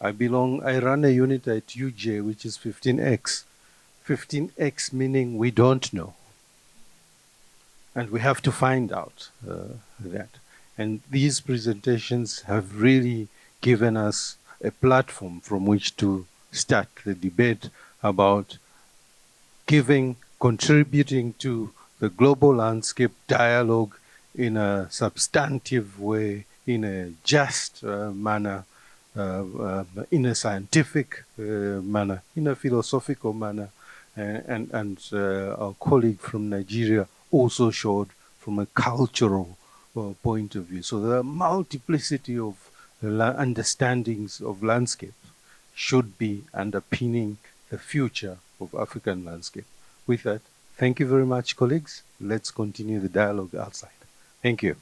I run a unit at UJ, which is 15X. 15X meaning we don't know. And we have to find out that. And these presentations have really given us a platform from which to start the debate about contributing to the global landscape dialogue in a substantive way, in a just manner, in a scientific manner, in a philosophical manner. And our colleague from Nigeria also showed from a cultural point of view. So the multiplicity of understandings of landscape should be underpinning the future of African landscape. With that, thank you very much, colleagues. Let's continue the dialogue outside. Thank you.